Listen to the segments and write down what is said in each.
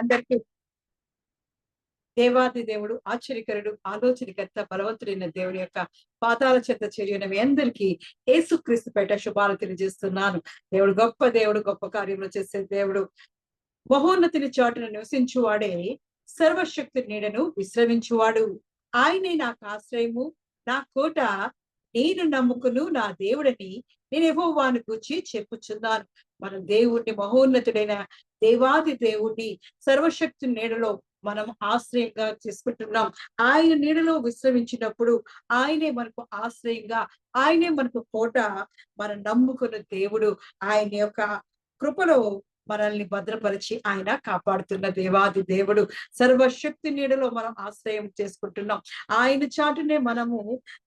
అందరికీ దేవాది దేవుడు, ఆశ్చర్యకరుడు, ఆలోచనకర్త, బలవంతుడైన దేవుని యొక్క పాదాల చెంత చేరిన మీ అందరికీ యేసుక్రీస్తు పేట శుభాలు తెలియజేస్తున్నాను. దేవుడు గొప్ప దేవుడు, గొప్ప కార్యములు చేసే దేవుడు. మహోన్నతిని చాటున నివసించువాడే సర్వశక్తి నీడను విశ్రమించువాడు. ఆయనే నాకు ఆశ్రయము, నా కోట, నేను నమ్ముకును నా దేవుడని నేను యెహోవాను గూర్చి చెప్పుచున్నాను. మన దేవుణ్ణి, మహోన్నతుడైన దేవాది దేవుణ్ణి సర్వశక్తి నీడలో మనం ఆశ్రయంగా చేసుకుంటున్నాం. ఆయన నీడలో విశ్రమించినప్పుడు ఆయనే మనకు ఆశ్రయంగా, ఆయనే మనకు కోట. మనం నమ్ముకున్న దేవుడు ఆయన యొక్క కృపలో మనల్ని భద్రపరిచి ఆయన కాపాడుతున్న దేవాది దేవుడు. సర్వశక్తి నీడలో మనం ఆశ్రయం చేసుకుంటున్నాం. ఆయన చాటునే మనము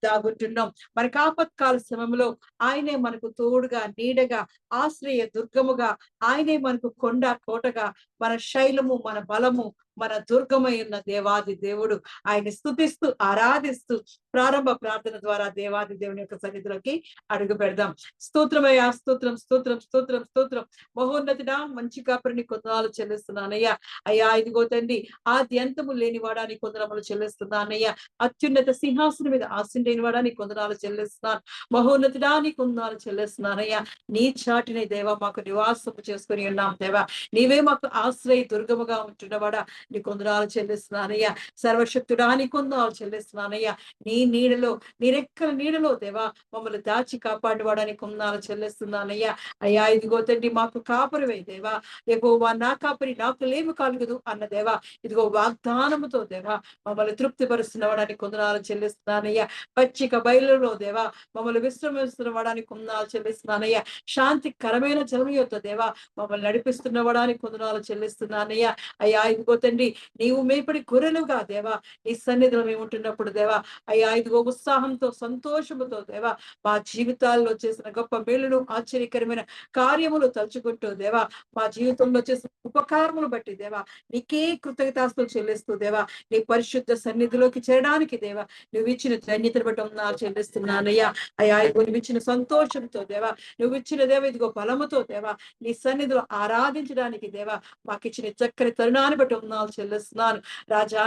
దాగుంటున్నాం. మనకు ఆపత్కాల సమయంలో ఆయనే మనకు తోడుగా, నీడగా, ఆశ్రయ దుర్గముగా, ఆయనే మనకు కొండ కోటగా, మన శైలము, మన బలము, మన దుర్గమై ఉన్న దేవాది దేవుడు. ఆయన స్తుతిస్తూ ఆరాధిస్తూ ప్రారంభ ప్రార్థన ద్వారా దేవాది దేవుని యొక్క సన్నిధిలోకి అడుగు పెడదాం. స్తోత్రమయ్యా, స్తోత్రం, స్తోత్రం, స్తోత్రం, స్తోత్రం. మహోన్నతుడా, మంచి కాపరిని కొందనాలు చెల్లిస్తున్నానయ్యా. అయ్యా, ఇదిగో తండ్రి, ఆది అంతము లేని వాడాని కొందనములు చెల్లిస్తున్నానయ్యా. అత్యున్నత సింహాసనం మీద ఆసీనుడైన వాడాని కొందనాలు చెల్లిస్తున్నాను. మహోన్నతుడా, నీ కొందనాలు చెల్లిస్తున్నానయ్యా. నీ చాటిని దేవా మాకు నివాసము చేసుకుని ఉన్నాం దేవా. నీవే మాకు ఆశ్రయ దుర్గముగా ఉంటున్నవాడా, నీ కొందనాలు చెల్లిస్తున్నానయ్యా. సర్వశక్తుడా, నీ కొందనాలు చెల్లిస్తున్నానయ్యా. నీ నీడలో, నీ రెక్కల నీడలో దేవా మమ్మల్ని దాచి కాపాడువాడని కొందనాలు చెల్లిస్తున్నానయ్యా. అయ్యా, ఇదిగో తండ్రి, మాకు కాపరివే దేవా. యెహోవా నా కాపరి, నాకు లేమి కలుగదు అన్న దేవా. ఇదిగో వాగ్దానముతో దేవా మమ్మల్ని తృప్తిపరుస్తున్నవాడని కొందనాలు చెల్లిస్తున్నానయ్యా. పచ్చిక బయలులో దేవా మమ్మల్ని విశ్రమిస్తున్నవాడానికి కొందనాలు చెల్లిస్తున్నానయ్యా. శాంతికరమైన జలముతో దేవా మమ్మల్ని నడిపిస్తున్నవాడానికి కొందనాలు చెల్లిస్తున్నానయ్యా. అయ్యా, ఇదిగో తండ్రి, నీవు మేపడి గొర్రెలుగా దేవా నీ సన్నిధిలో మేము ఉంటున్నప్పుడు దేవా, అయ్యా ఇదిగో ఉత్సాహంతో, సంతోషముతో దేవా మా జీవితాల్లో చేసిన గొప్ప మేలును, ఆశ్చర్యకరమైన కార్యములు తలుచుకుంటూ దేవా, మా జీవితంలో చేసిన ఉపకారములు బట్టి దేవా నీకే కృతజ్ఞతాస్తులు చెల్లిస్తూ దేవా నీ పరిశుద్ధ సన్నిధిలోకి చేరడానికి దేవా నువ్వు ఇచ్చిన ధన్యతను బట్టి వందనాలు చెల్లిస్తున్నానయ్యా. అయ్యా, ఇదిగో నువ్వు ఇచ్చిన సంతోషంతో దేవా, నువ్వు ఇచ్చిన దేవా ఇదిగో బలముతో దేవా నీ సన్నిధిలో ఆరాధించడానికి దేవా మాకు ఇచ్చిన చక్కని తరుణాన్ని బట్టి వందనాలు చెల్లిస్తున్నాను. రాజా,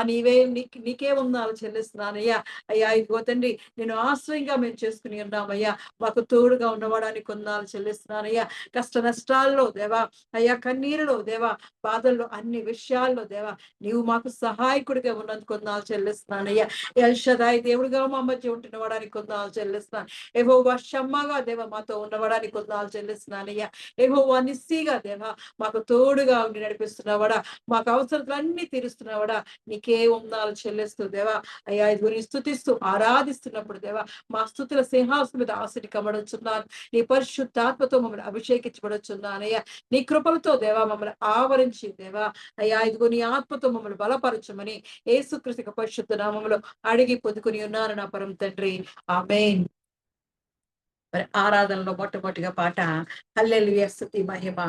నీకే వందనాలు చెల్లిస్తున్నానయ్యా. అయ్యా, ఇదిగో తండ్రి, నేను ఆశ్రయంగా మేము చేసుకుని ఉన్నామయ్యా. మాకు తోడుగా ఉన్నవాడానికి వందనాలు చెల్లిస్తున్నానయ్యా. కష్ట నష్టాల్లో దేవా, అయ్యా కన్నీరులో దేవా, బాధల్లో, అన్ని విషయాల్లో దేవా నీవు మాకు సహాయకుడిగా ఉన్నందుకు వందనాలు చెల్లిస్తున్నానయ్యా. ఎల్ షదాయి దేవుడిగా మా మధ్య ఉంటున్నవాడానికి వందనాలు చెల్లిస్తున్నాను. యెహోవా షమ్మగా దేవా మాతో ఉన్నవాడానికి వందనాలు చెల్లిస్తున్నానయ్యా. యెహోవా నిస్సీగా దేవా మాకు తోడుగా ఉండి నడిపిస్తున్నవాడా, మాకు అవసరాలన్నీ తీరుస్తున్నవాడా, నీకే వందనాలు చెల్లిస్తూ దేవా అయ్యా ఇదిగో స్తుతిస్తూ ఆరాధిస్తున్నప్పుడు దేవా మా స్తుతుల సింహాసనం మీద ఆశని కమడుచున్నాను. నీ పరిశుద్ధాత్మతో మమ్మల్ని అభిషేకించబడుచున్నానయ్యా. నీ కృపలతో దేవా మమ్మల్ని ఆవరించి దేవా అయ్యా ఇదిగో నీ ఆత్మతో మమ్మల్ని బలపరచమని యేసుక్రీస్తు పరిశుద్ధ నామములో అడిగి పొందుకుని ఉన్నాను నా పరమ తండ్రి. ఆమేన్. మరి ఆరాధనలో మొట్టమొదటిగా పాట హల్లెలూయా, స్తుతి మహిమ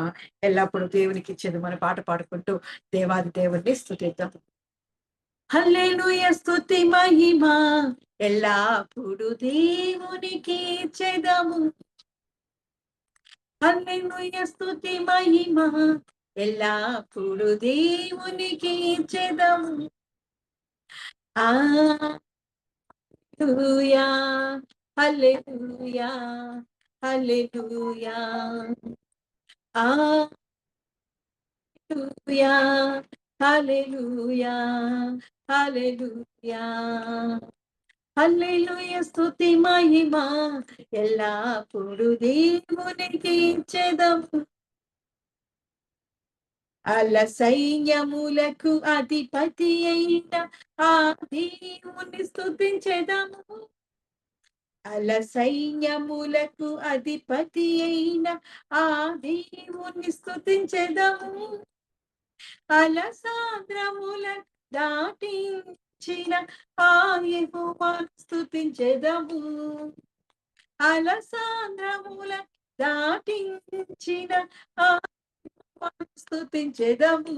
ఎల్లప్పుడూ దేవునికి ఇచ్చేది మన పాట పాడుకుంటూ దేవాది దేవుణ్ణి స్తుతిద్దాం. హల్లెలూయా, స్తుతి మహిమ ఎల్లప్పుడూ దేవునికి ఇచ్చేదము. హల్లెలూయా, స్తుతి మహిమ ఎల్లప్పుడూ దేవునికి ఇచ్చేదము. హల్లెలూయా, హల్లెలూయా, హల్లెలూయా, హల్లెలూయా, హల్లెలూయా, హల్లెలూయా, హల్లెలూయా, స్తుతి మహిమ ఎల్లప్పుడూ దేవునికి ఇచ్చెదము. అల సైన్యములకు అధిపతి అయిన ఆ దేవుని స్తుతించెదము. అల సైన్యములకు అధిపతి అయిన ఆ దేవుని స్తుతించెదము. అల సాంద్రముల దాటించిన ఆ యెహోవాను స్తుతించెదము. అల సాంద్రముల దాటించిన ఆ యెహోవాను స్తుతించెదము.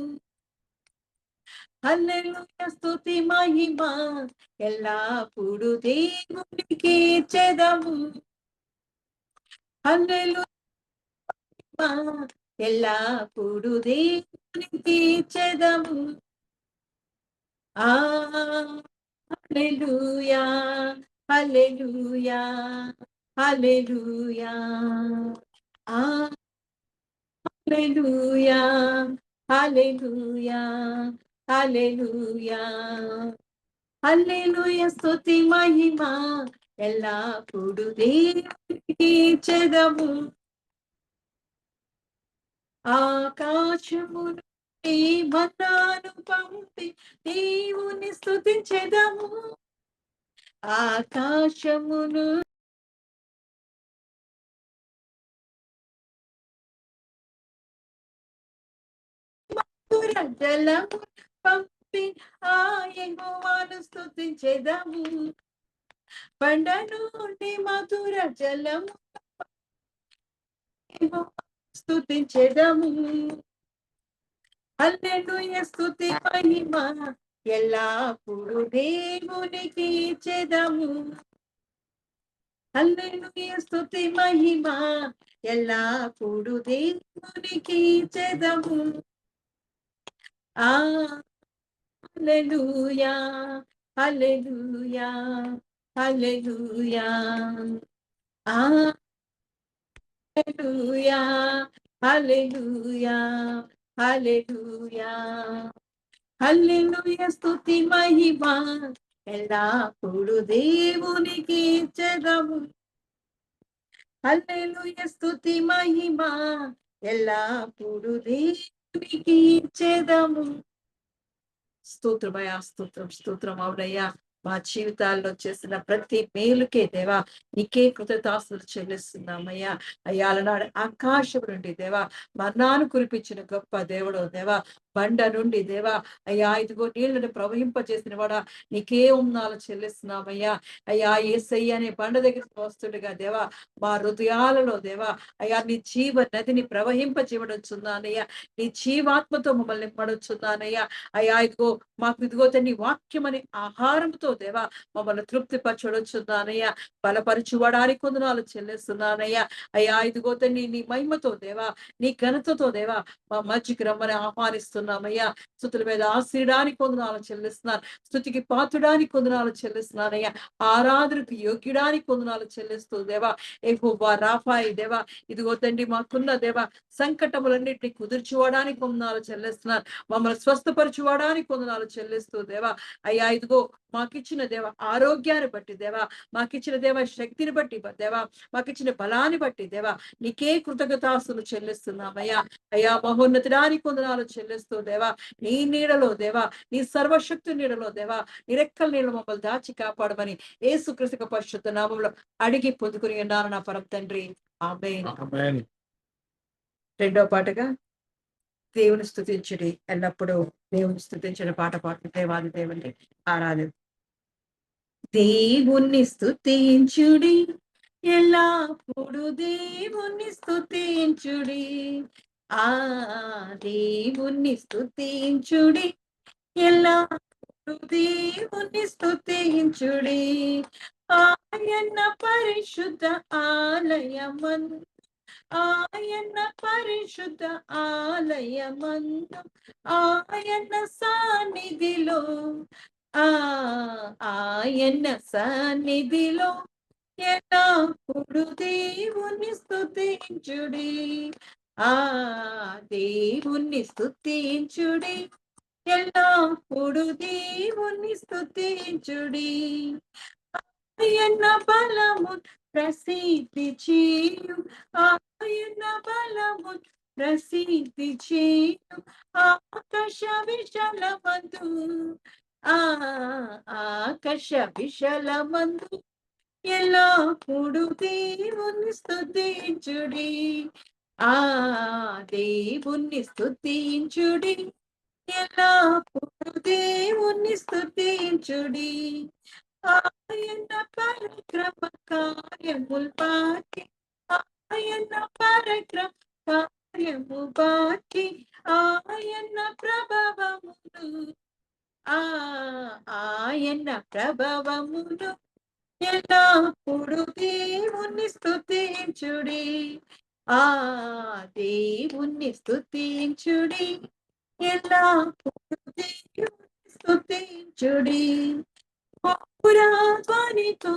హల్లెలూయా, స్తుతి మహిమ ఎల్లప్పుడూ దేవునికి ఇచ్చెదము. హల్లెలూయా, ఎల్లప్పుడూ దేవునికి తీర్చెదము. ఆ హల్లెలూయా, హల్లెలూయా, హల్లెలూయా. ఆ హల్లెలూయా, హల్లెలూయా, హల్లెలూయా. హల్లెలూయా స్తుతి మహిమ ఎల్లప్పుడు దేవునికి చెదము. ఆకాశము నుండి మన్నాను పంపి దేవుని స్తుతించెదము. ఆకాశమును జలము పంపి ఆ యెహోవాను స్తుతించెదము. బండ నుండి మధుర జలము స్తుతించెదము. హల్లెలూయా స్తుతి మహిమ ఎల్లప్పుడు దేవునికి చెదము. హల్లెలూయా స్తుతి మహిమ ఎల్లప్పుడు దేవునికి చెదము. ఆ హల్లెలూయా, హల్లెలూయా, హల్లెలూయా. ఆ హల్లెలూయా, హల్లెలూయా, హల్లెలూయా. హల్లెలూయా స్తుతి మహిమ ఎల్లప్పుడు దేవునికి చెదము. హల్లెలూయా స్తుతి మహిమ ఎల్లప్పుడు దేవునికి చెదము. స్తోత్రమయ్యా, స్తోత్రం, స్తోత్రం. అవునయ్యా, మా జీవితాల్లో చేసిన ప్రతి మేలుకే దేవా నీకే కృతజ్ఞతాస్తుతులు చెల్లిస్తున్నామయ్యా. అయ్యా అలనాడు ఆకాశం నుండి దేవా మన్నాను కురిపించిన గొప్ప దేవుడు దేవా. బండ నుండి దేవా అయ్యా ఇదిగో నీళ్లను ప్రవహింపజేసిన వాడా నీకే ఉన్నాలు చెల్లిస్తున్నామయ్యా. అయ్యా యేసయ్య అనే బండ దగ్గరికి వస్తుండగా దేవా మా హృదయాలలో దేవా అయ్యా నీ జీవ నదిని ప్రవహింపజేయబడుచున్నానయ్యా. నీ జీవాత్మతో మమ్మల్ని నింపడుచున్నానయ్యా. అయ్యా ఇదిగో మాకు ఇదిగో తండ్రి వాక్యం అనే ఆహారంతో దేవా మమ్మల్ని తృప్తిపరచొచ్చున్నానయ్యా. బలపరచుకోవడానికి వందనాలు చెల్లిస్తున్నానయ్యా. అయ్యా ఇదిగో తండ్రి నీ మహిమతో దేవా నీ ఘనతతో దేవా మా మధ్యకి రమ్మని ఆహ్వానిస్తున్నామయ్యా. స్తుతుల మీద ఆశీడానికి వందనాలు చెల్లిస్తున్నాను. స్తుతికి పాతుడానికి వందనాలు చెల్లిస్తున్నానయ్యా. ఆరాధనకు యోగ్యుడానికి వందనాలు చెల్లిస్తూ దేవా యెహోవా రాఫాయి దేవా ఇదిగో తండ్రి మాకున్న దేవా సంకటములన్నింటినీ కుదుర్చుకోవడానికి వందనాలు చెల్లిస్తున్నాను. మమ్మల్ని స్వస్థపరచుకోవడానికి వందనాలు చెల్లిస్తూ దేవా అయ్యా ఇదిగో మాకిచ్చిన దేవ ఆరోగ్యాన్ని బట్టి దేవా మాకిచ్చిన దేవ శక్తిని బట్టి దేవా మాకిచ్చిన బలాన్ని బట్టి దేవా నీకే కృతజ్ఞతాస్తులు చెల్లిస్తున్నామయ్యా. అయ్యా మహోన్నతడానికి వందనాలు చెల్లిస్తూ దేవా నీ నీడలో దేవా నీ సర్వశక్తి నీడలో దేవా నీ రెక్కల నీడలో మమ్మల్ని దాచి కాపాడమని యేసుక్రీస్తు పరిశుద్ధ నామములో అడిగి పొందుకుని ఉన్నాను నా పరమ తండ్రి. ఆమేన్. రెండో పాటగా దేవుని స్తుతించుడి ఎల్లప్పుడూ దేవుని స్తుతించిన పాట పాడు దేవాది దేవుని ఆరాధన. దేవుణ్ణి స్తుతించుడి ఎల్లప్పుడు దేవుణ్ణి స్తుతించుడి. ఆ దేవుణ్ణి స్తుతించుడి ఎల్లప్పుడు దేవుణ్ణి స్తుతించుడి. ఆయన పరిశుద్ధ ఆలయమందు ఆయన పరిశుద్ధ ఆలయమందు ఆయన సన్నిధిలో ఆ ఆయన సన్నిధిలో ఎల్లప్పుడు దేవుని స్తుతించుడి. ఆ దేవుణ్ణి స్తుతించుడి ఎల్లప్పుడు దేవుణ్ణి స్తుతించుడి. ఆయన బలము ప్రసిద్ధి చేయు ఆయన బలము ప్రసిద్ధి చేయు ఆకాశ విశాలమందు ఆ ఆకాశ విశాలమందు ఎల్లప్పుడు దేవుని స్తుతించుడి. ఆ దేవుణ్ణి స్తుతించుడి ఎల్లప్పుడు దేవుణ్ణి స్తుతించుడి. ఆయన పరక్రమ కార్యములు బాటి ఆయన పరక్రమ కార్యము బాటి ఆయన ప్రభావములు ఆ ఆయన ప్రభావములు ఎల్లప్పుడు దేవుణ్ణి స్తుతించుడి. ఆ దేవుణ్ణి స్తుతించుడి ఎల్లప్పుడూ దేవుని స్తుతించుడి. బహురాధ్వనితో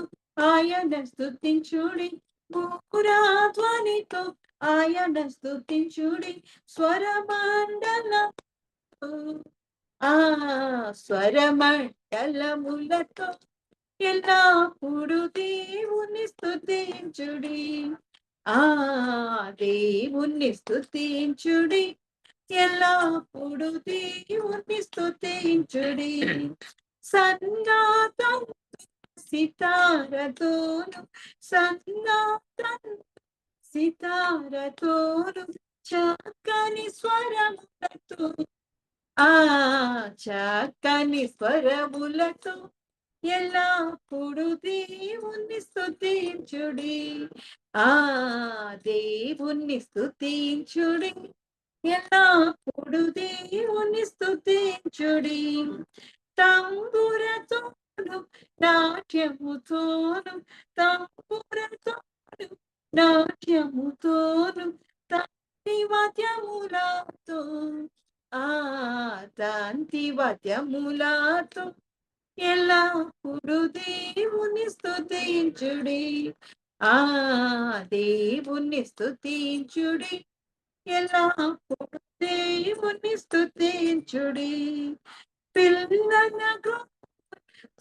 ఆయన స్తుతించుడి. బహురాధ్వనితో ఆయన స్తుతించుడి. స్వరమండలముతో ఆ స్వరమండలములతో ఎల్లప్పుడు దేవుని స్తుతించుడి. ఆ దేవుని స్తుతించుడి. ఎల్లప్పుడు దేవుని స్తుతించుడి. సన్నాతం సితారతోను సన్నాతం సితారతోను చక్కని స్వరములతో ఆ చక్కని స్వరములతో ఎల్లప్పుడు దేవుణ్ణి స్తుతించుడి. ఆ దేవుణ్ణి స్తుతించుడి. ఎల్లప్పుడు దేవుణ్ణి స్తుతించుడి. తంబురతోను నాట్యముతోను తంబురతోను నాట్యముతోను తంతి వాద్యములతో ఆ తంతి వాద్యములతో ఎల్లప్పుడు దేవుని స్తుతించుడి. ఆ దేవుని స్తుతించుడి. ఎల్లప్పుడు దేవుని స్తుతించుడి. పిల్లనగు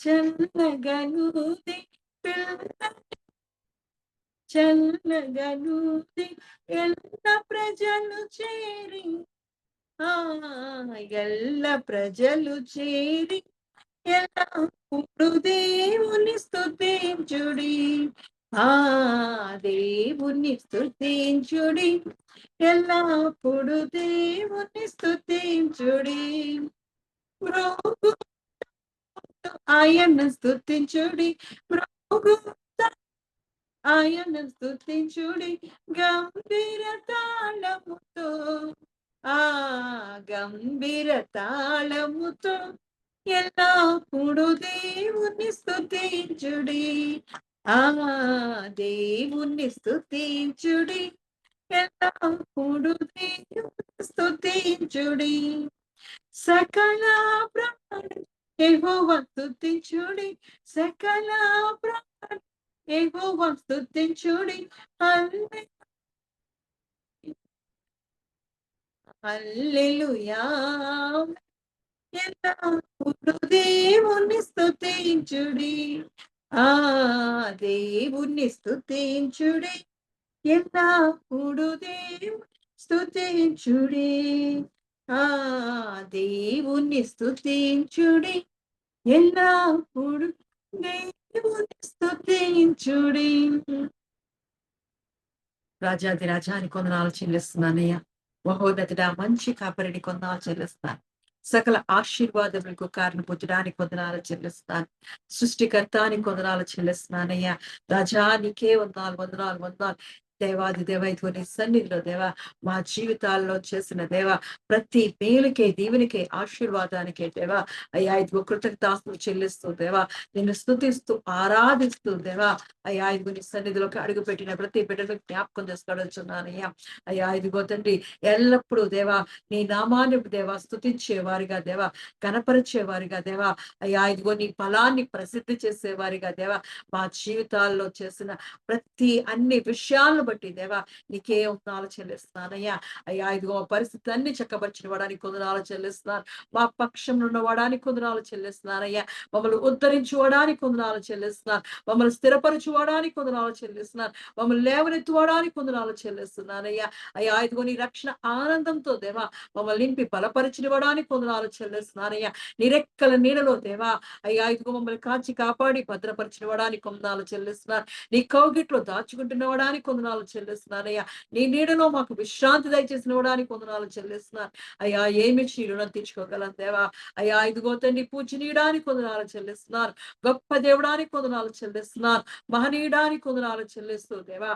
చల్లగనుది పిల్ల చల్లగనుది ఎల్ల ప్రజలు చేరి ఆ ఎల్ల ప్రజలు చేరి ఎల్లప్పుడు దేవుని స్తుతించుడి. ఆ దేవుని స్తుతించుడి. ఎల్లప్పుడు దేవుని స్తుతించుడి. మ్రోగు ఆయన స్తుతించుడి. మ్రోగు ఆయన స్తుతించుడి. గంభీర తాళముతో ఆ గంభీర తాళముతో ఎల్లప్పుడు దేవుని స్తుతించుడి. ఆ దేవుని స్తుతించుడి. ఎల్లప్పుడు దేవుని స్తుతించుడి. సకల ప్రాణి యెహోవా స్తుతించుడి. సకల ప్రాణి యెహోవా స్తుతించుడి. హల్లెలూయా. ఎల్లప్పుడు దేవుని స్తుతించుడి. ఆ దేవుని స్తుతించుడి. ఎల్లప్పుడు దేవుని స్తుతించుడి. ఆ దేవుని స్తుతించుడి. ఎల్లప్పుడు దేవుని స్తుతించుడి. రాజాది రాజాని కొందనాలు చెల్లిస్తున్నానయ్యా. మహోన్నతుడా మంచి కాపరిని కొందనాలు చెల్లిస్తాను. సకల ఆశీర్వాదములకు కారణపుతుడానికి వందనాలు చెల్లిస్తాను. సృష్టికర్తానికి వందనాలు చెల్లిస్తున్నానయ్యా. రాజానికే వందనాలు వందనాలు వందనాలు. దేవాది దేవ ఇదిగో నీ సన్నిధిలో దేవా మా జీవితాల్లో చేసిన దేవా ప్రతి మేలుకే దీవెనికే ఆశీర్వాదానికే దేవా అయ్యా ఇదిగో కృతజ్ఞతాస్తులు చెల్లిస్తూ దేవా నిన్ను స్తుతిస్తూ ఆరాధిస్తూ దేవా అయ్యా ఇదిగో నీ సన్నిధిలోకి అడుగు పెట్టిన ప్రతి బిడ్డను జ్ఞాపకం చేసుకోవచ్చున్నానయ్యా. అయ్యా ఇదిగో తండ్రి ఎల్లప్పుడూ దేవా నీ నామాన్ని దేవా స్తుతించే వారిగా దేవా కనపరిచే వారిగా దేవా అయ్యా ఇదిగో నీ ఫలాన్ని ప్రసిద్ధి చేసేవారిగా దేవా మా జీవితాల్లో చేసిన ప్రతి అన్ని విషయాలను బట్టి దేవా నీకే వందనాలు చెల్లిస్తున్నానయ్యా. అయ్యా ఇదిగో పరిస్థితి అన్ని చక్కబరిచిన వాడానికి కొందనాలు చెల్లిస్తున్నాను. మా పక్షంలో ఉన్న వాడానికి కొందనాలు చెల్లిస్తున్నానయ్యా. మమ్మల్ని ఉద్ధరించుకోవడానికి కొందనాలు చెల్లిస్తున్నాను. మమ్మల్ని స్థిరపరచుకోవడానికి కొందనాలు చెల్లిస్తున్నాను. మమ్మల్ని లేవనెత్తుకోవడానికి కొందనాలు చెల్లిస్తున్నానయ్యా. అయ్యా ఇదిగో నీ రక్షణ ఆనందంతో దేవా మమ్మల్ని నింపి బలపరిచినవడానికి కొందనాలు చెల్లిస్తున్నానయ్యా. నీ రెక్కల నీడలో దేవా అయ్యా ఇదిగో మమ్మల్ని కాచి కాపాడి భద్రపరిచినవడానికి కొందనాలు చెల్లిస్తున్నాను. నీ కౌగిట్లో దాచుకుంటున్నవడానికి కొందనాలు చెల్లిస్తున్నానయ్యా. నీ నీడలో మాకు విశ్రాంతి దయచేసినవడానికి కొందనాలు చెల్లిస్తున్నాను. అయ్యా ఏమి రుణం తీర్చుకోగలం దేవా. అయ్యా ఇదిగో తండ్రి పూజనీయడానికి కొందనాలు చెల్లిస్తున్నాను. గొప్ప దేవుడానికి కొందనాలు చెల్లిస్తున్నాను. మహనీయుడానికి కొందనాలు చెల్లిస్తూ దేవా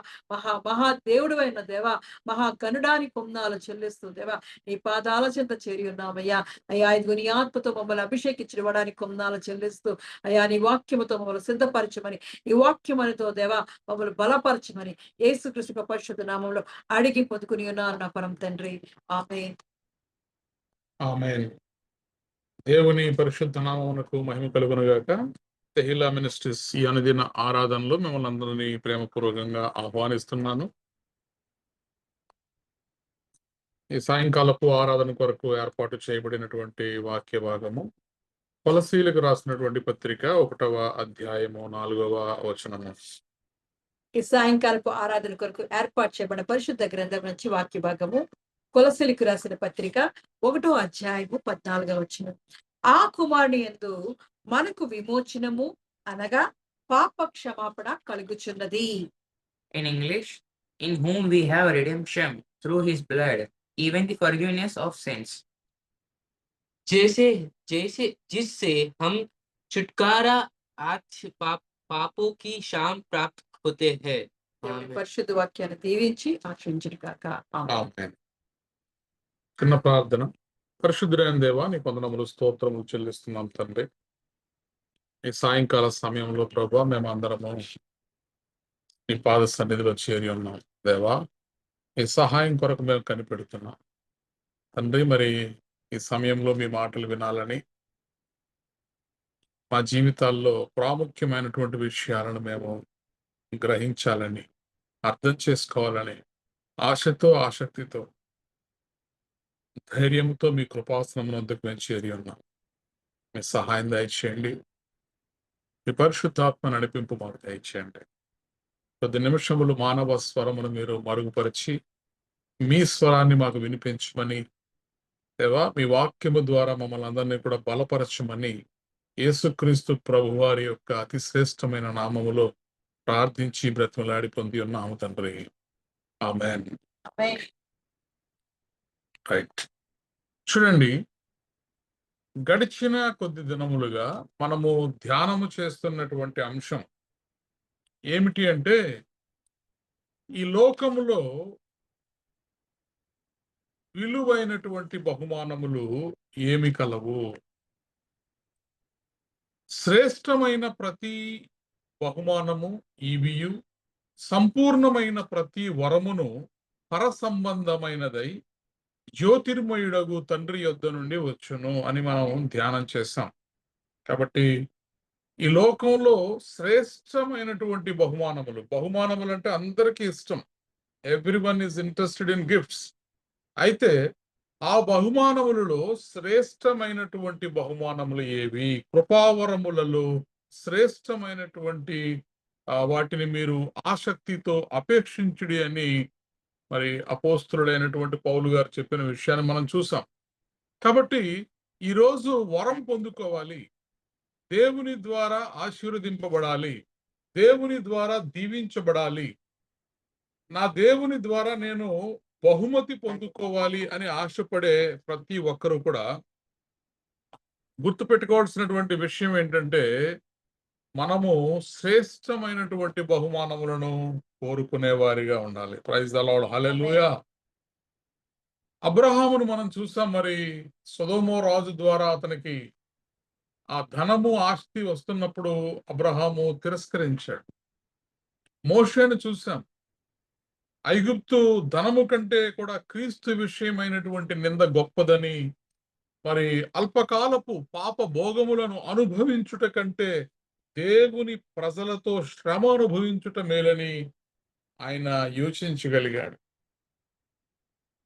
మహా దేవుడు అయిన దేవా మహాగణుడానికి కొందనాలు చెల్లిస్తూ దేవా నీ పాదాల చెంత చేరి ఉన్నామయ్యా. అయ్యా ఇదిగో నీ ఆత్మతో మమ్మల్ని అభిషేకించడానికి కొందనాలు చెల్లిస్తూ అయ్యా నీ వాక్యముతో మమ్మల్ని సిద్ధపరచమని ఈ వాక్యమనితో దేవా మమ్మల్ని బలపరచమని యేసుక్రీస్తు పరిశుద్ధ నామంలో అడిగి పొందుకుని ఉన్నాను నా పరం తండ్రి. ఆమేన్. ఆమేన్. దేవుని పరిశుద్ధ నామమునకు మహిమ కలుగునుగాక. తెహిలా మినిస్ట్రీస్ ఈ అనుదిన ఆరాధనలో మిమ్మల్ని అందరినీ ప్రేమపూర్వకంగా ఆహ్వానిస్తున్నాను. ఈ సాయంకాలపు ఆరాధన కొరకు ఏర్పాటు చేయబడినటువంటి వాక్య భాగము కొలసీలకు రాసినటువంటి పత్రిక 1వ అధ్యాయము 4వ వచనము. ఈ సాయంకాలపు ఆరాధన కొరకు ఏర్పాటు చేయబడిన పరిశుద్ధ గ్రంథం నుంచి వాక్య భాగము కొలసీలకు రాసిన పత్రిక 1వ అధ్యాయము 14వ వచనం. ఆ కుమారుని యందు మనకు విమోచనము అనగా పాప క్షమాపణ కలుగుచున్నది. In English, in whom we have redemption through his blood, even the forgiveness of sins. जैसे जैसे जिससे हम छुटकारा आज पापों की शाम प्राप्त होते हैं। దేవుని పరిశుద్ధ వాక్యాన్ని దీవించి ఆశీర్వదించును గాక. ఆమేన్. ఆమేన్. చిన్న ప్రార్థన. పరిశుద్ధుడైన దేవా, నీ వందనములు స్తోత్రములు చెల్లిస్తున్నాం తండ్రి. ఈ సాయంకాల సమయంలో ప్రభా మేము అందరము నీ పాద సన్నిధిలో చేరి ఉన్నాం దేవా. ఈ సహాయం కొరకు మేము కనిపెడుతున్నాం తండ్రి. మరి ఈ సమయంలో మీ మాటలు వినాలని, మా జీవితాల్లో ప్రాముఖ్యమైనటువంటి విషయాలను మేము గ్రహించాలని, అర్థం చేసుకోవాలని ఆశతో ఆసక్తితో ధైర్యంతో మీ కృపాసనం వద్దకు మేము చేరి ఉన్నాం. మీ సహాయం దయచేయండి. మీ పరిశుద్ధాత్మ నడిపింపు మాకు దయచేయండి. కొద్ది నిమిషములు మానవ స్వరమును మీరు మరుగుపరిచి మీ స్వరాన్ని మాకు వినిపించమని దేవా, మీ వాక్యము ద్వారా మమ్మల్ని అందరినీ కూడా బలపరచమని యేసుక్రీస్తు ప్రభువారి యొక్క అతి శ్రేష్టమైన నామములో ప్రార్థించి బ్రతిమలాడి పొంది ఉన్నాము తండ్రి. ఆమేన్. ఆమేన్. రైట్. చూడండి, గడిచిన కొద్ది దినములుగా మనము ధ్యానము చేస్తున్నటువంటి అంశం ఏమిటి అంటే, ఈ లోకములో విలువైనటువంటి బహుమానములు ఏమి కలవు? శ్రేష్టమైన ప్రతి బహుమానము ఈవియు, సంపూర్ణమైన ప్రతి వరమును పరసంబంధమైనదై జ్యోతిర్మయుడగు తండ్రి యొద్ద నుండి వచ్చును అని మనం ధ్యానం చేశాం. కాబట్టి ఈ లోకంలో శ్రేష్టమైనటువంటి బహుమానములు అంటే అందరికీ ఇష్టం. Everyone is interested in gifts. అయితే ఆ బహుమానములలో శ్రేష్టమైనటువంటి బహుమానములు ఏవి? కృపావరములలో శ్రేష్టమైనటువంటి వాటిని మీరు ఆసక్తితో అపేక్షించుడి అని మరి అపోస్తులుడైనటువంటి పౌలు గారు చెప్పిన విషయాన్ని మనం చూసాం. కాబట్టి ఈరోజు వరం పొందుకోవాలి, దేవుని ద్వారా ఆశీర్వదింపబడాలి, దేవుని ద్వారా దీవించబడాలి, నా దేవుని ద్వారా నేను బహుమతి పొందుకోవాలి అని ఆశపడే ప్రతి ఒక్కరూ కూడా గుర్తుపెట్టుకోవాల్సినటువంటి విషయం ఏంటంటే, మనము శ్రేష్టమైనటువంటి బహుమానములను కోరుకునే వారిగా ఉండాలి. Praise the lord. హల్లెలూయా. అబ్రహామును మనం చూసాం. మరి సొదొమ రాజు ద్వారా అతనికి ఆ ధనము ఆస్తి వస్తున్నప్పుడు అబ్రహాము తిరస్కరించాడు. మోషేను చూసాం. ఐగుప్తు ధనము కంటే కూడా క్రీస్తు విషయమైనటువంటి నింద గొప్పదని, మరి అల్పకాలపు పాప భోగములను అనుభవించుట కంటే దేవుని ప్రజలతో శ్రమ అనుభవించుట మేలని ఆయన యోచించగలిగాడు.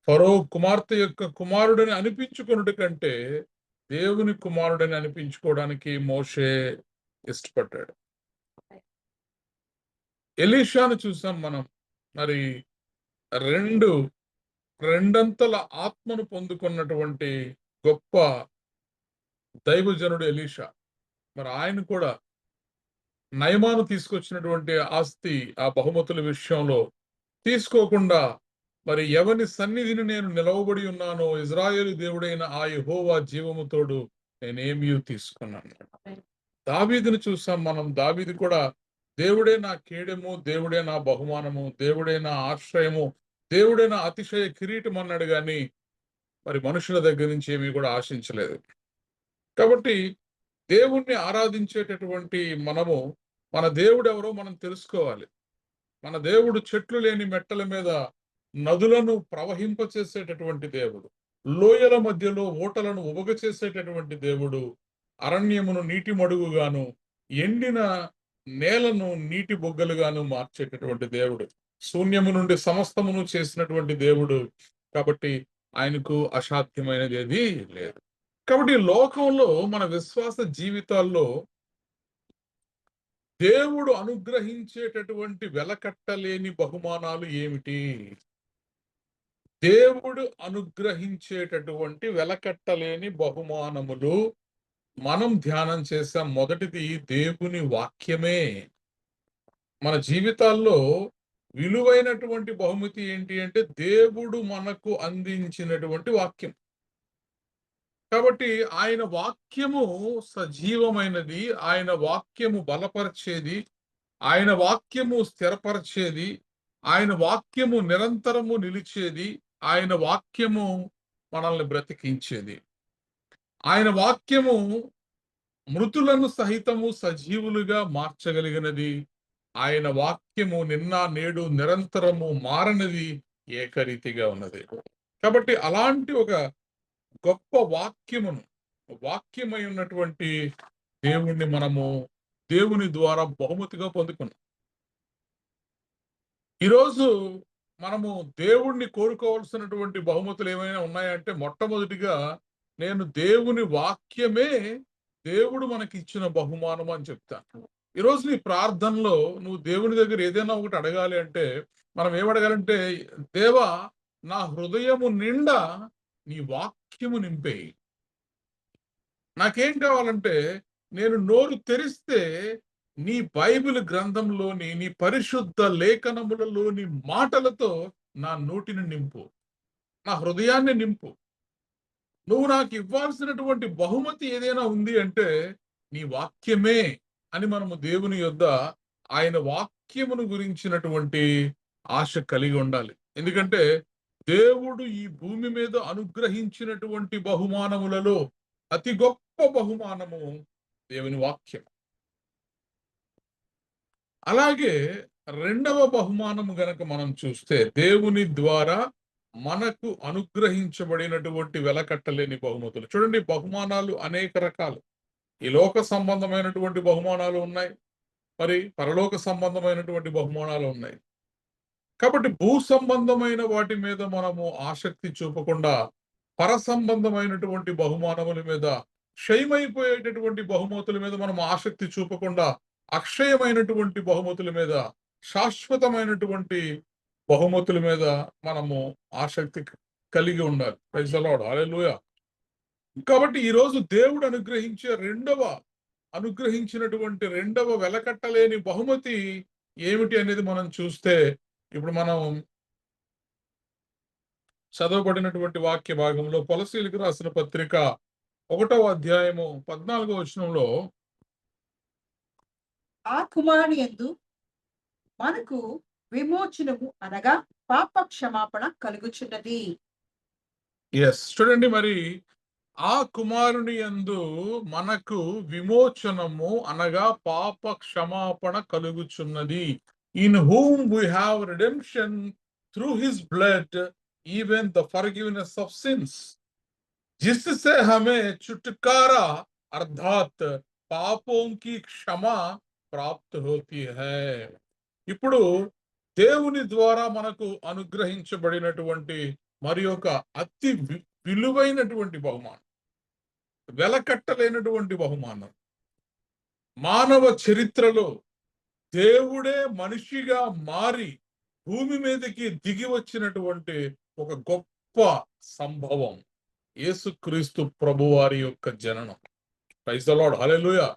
ఫరో కుమార్తె యొక్క కుమారుడిని అనిపించుకొనుట కంటే దేవుని కుమారుడిని అనిపించుకోవడానికి మోషే ఇష్టపడ్డాడు. ఎలీషాను చూసాం మనం. మరి రెండంతల ఆత్మను పొందుకున్నటువంటి గొప్ప దైవజనుడు ఎలీషా. మరి ఆయన కూడా నయమాను తీసుకొచ్చినటువంటి ఆస్తి, ఆ బహుమతుల విషయంలో తీసుకోకుండా, మరి ఎవని సన్నిధిని నేను నిలవబడి ఉన్నానో ఇజ్రాయేలు దేవుడైన ఆ యెహోవా జీవముతోడు నేనేమీ తీసుకున్నాను. దావీదుని చూసాం మనం. దావీదు కూడా దేవుడే నా కేడెము, దేవుడే నా బహుమానము, దేవుడే నా ఆశ్రయము, దేవుడే నా అతిశయ కిరీటం అన్నాడు కానీ మరి మనుషుల దగ్గర నుంచి ఏమీ కూడా ఆశించలేదు. కాబట్టి దేవుణ్ణి ఆరాధించేటటువంటి మనము మన దేవుడు ఎవరో మనం తెలుసుకోవాలి. మన దేవుడు చెట్లు లేని మెట్టల మీద నదులను ప్రవహింపచేసేటటువంటి దేవుడు. లోయల మధ్యలో ఊటలను ఉబగ చేసేటటువంటి దేవుడు, అరణ్యమును నీటి మడుగుగాను, ఎండిన నేలను నీటి బొగ్గలుగాను మార్చేటటువంటి దేవుడు, శూన్యము నుండి సమస్తమును చేసినటువంటి దేవుడు. కాబట్టి ఆయనకు అసాధ్యమైనది ఏది లేదు. కాబట్టి ఈ లోకంలో మన విశ్వాస జీవితాల్లో దేవుడు అనుగ్రహించేటటువంటి వెలకట్టలేని బహుమానాలు ఏమిటి? దేవుడు అనుగ్రహించేటటువంటి వెలకట్టలేని బహుమానములు మనం ధ్యానం చేసాం. మొదటిది దేవుని వాక్యమే. మన జీవితాల్లో విలువైనటువంటి బహుమతి ఏంటి అంటే దేవుడు మనకు అందించినటువంటి వాక్యం. కాబట్టి ఆయన వాక్యము సజీవమైనది, ఆయన వాక్యము బలపరిచేది, ఆయన వాక్యము స్థిరపరిచేది, ఆయన వాక్యము నిరంతరము నిలిచేది, ఆయన వాక్యము మనల్ని బ్రతికించేది. ఆయన వాక్యము మృతులను సహితము సజీవులుగా మార్చగలిగినది. ఆయన వాక్యము నిన్న నేడు నిరంతరము మారనిది, ఏకరీతిగా ఉన్నది. కాబట్టి అలాంటి ఒక గొప్ప వాక్యమై ఉన్నటువంటి దేవుణ్ణి మనము దేవుని ద్వారా బహుమతిగా పొందుకున్నాం. ఈరోజు మనము దేవుణ్ణి కోరుకోవాల్సినటువంటి బహుమతులు ఏమైనా ఉన్నాయంటే, మొట్టమొదటిగా నేను దేవుని వాక్యమే దేవుడు మనకి ఇచ్చిన బహుమానం అని చెప్తాను. ఈరోజు నీ ప్రార్థనలో నువ్వు దేవుని దగ్గర ఏదైనా ఒకటి అడగాలి అంటే, మనం ఏమడగాలంటే, దేవా నా హృదయము నిండా నీ వాక్యము నింపేయి. నాకేం కావాలంటే, నేను నోరు తెరిస్తే నీ బైబిల్ గ్రంథంలోని, నీ పరిశుద్ధ లేఖనములలోని మాటలతో నా నోటిని నింపు, నా హృదయాన్ని నింపు. నువ్వు నాకు ఇవ్వాల్సినటువంటి బహుమతి ఏదైనా ఉంది అంటే నీ వాక్యమే అని మనము దేవుని యొద్ద ఆయన వాక్యమును గురించినటువంటి ఆశ కలిగి ఉండాలి. ఎందుకంటే దేవుడు ఈ భూమి మీద అనుగ్రహించినటువంటి బహుమానములలో అతి గొప్ప బహుమానము దేవుని వాక్యం. అలాగే రెండవ బహుమానము గనక మనం చూస్తే, దేవుని ద్వారా మనకు అనుగ్రహించబడినటువంటి వెలకట్టలేని బహుమతులు. చూడండి, బహుమానాలు అనేక రకాలు. ఈ లోక సంబంధమైనటువంటి బహుమానాలు ఉన్నాయి, మరి పరలోక సంబంధమైనటువంటి బహుమానాలు ఉన్నాయి. కాబట్టి భూ సంబంధమైన వాటి మీద మనము ఆసక్తి చూపకుండా, పర సంబంధమైనటువంటి బహుమానముల మీద, క్షయమైపోయేటటువంటి బహుమతుల మీద మనం ఆసక్తి చూపకుండా, అక్షయమైనటువంటి బహుమతుల మీద, శాశ్వతమైనటువంటి బహుమతుల మీద మనము ఆసక్తి కలిగి ఉండాలి. ప్రైజ్ ది లార్డ్, హల్లెలూయా. కాబట్టి ఈరోజు దేవుడు అనుగ్రహించినటువంటి రెండవ వెలకట్టలేని బహుమతి ఏమిటి అనేది మనం చూస్తే, ఇప్పుడు మనం చదవబడినటువంటి వాక్య భాగంలో కొలసీలకు రాసిన పత్రిక 1వ అధ్యాయము 14వ వచనంలో, ఆ కుమారుని యందు మనకు విమోచనము అనగా పాప క్షమాపణ కలుగుచున్నది. చూడండి, మరి ఆ కుమారుని యందు మనకు విమోచనము అనగా పాప క్షమాపణ కలుగుచున్నది. In whom we have redemption through his blood, even the forgiveness of sins. जिससे हमें छुटकारा अर्थात पापों की क्षमा प्राप्त होती है. ఇప్పుడు దేవుని ద్వారా మనకు అనుగ్రహించబడినటువంటి మరి ఒక అతి విలువైనటువంటి బహుమానం, వెలకట్టలేనటువంటి బహుమానం, మానవ చరిత్రలో దేవుడే మనిషిగా మారి భూమి మీదకి దిగి వచ్చినటువంటి ఒక గొప్ప సంభవం యేసుక్రీస్తు ప్రభువారి యొక్క జననం. ప్రైజ్ ది లార్డ్, హల్లెలూయా.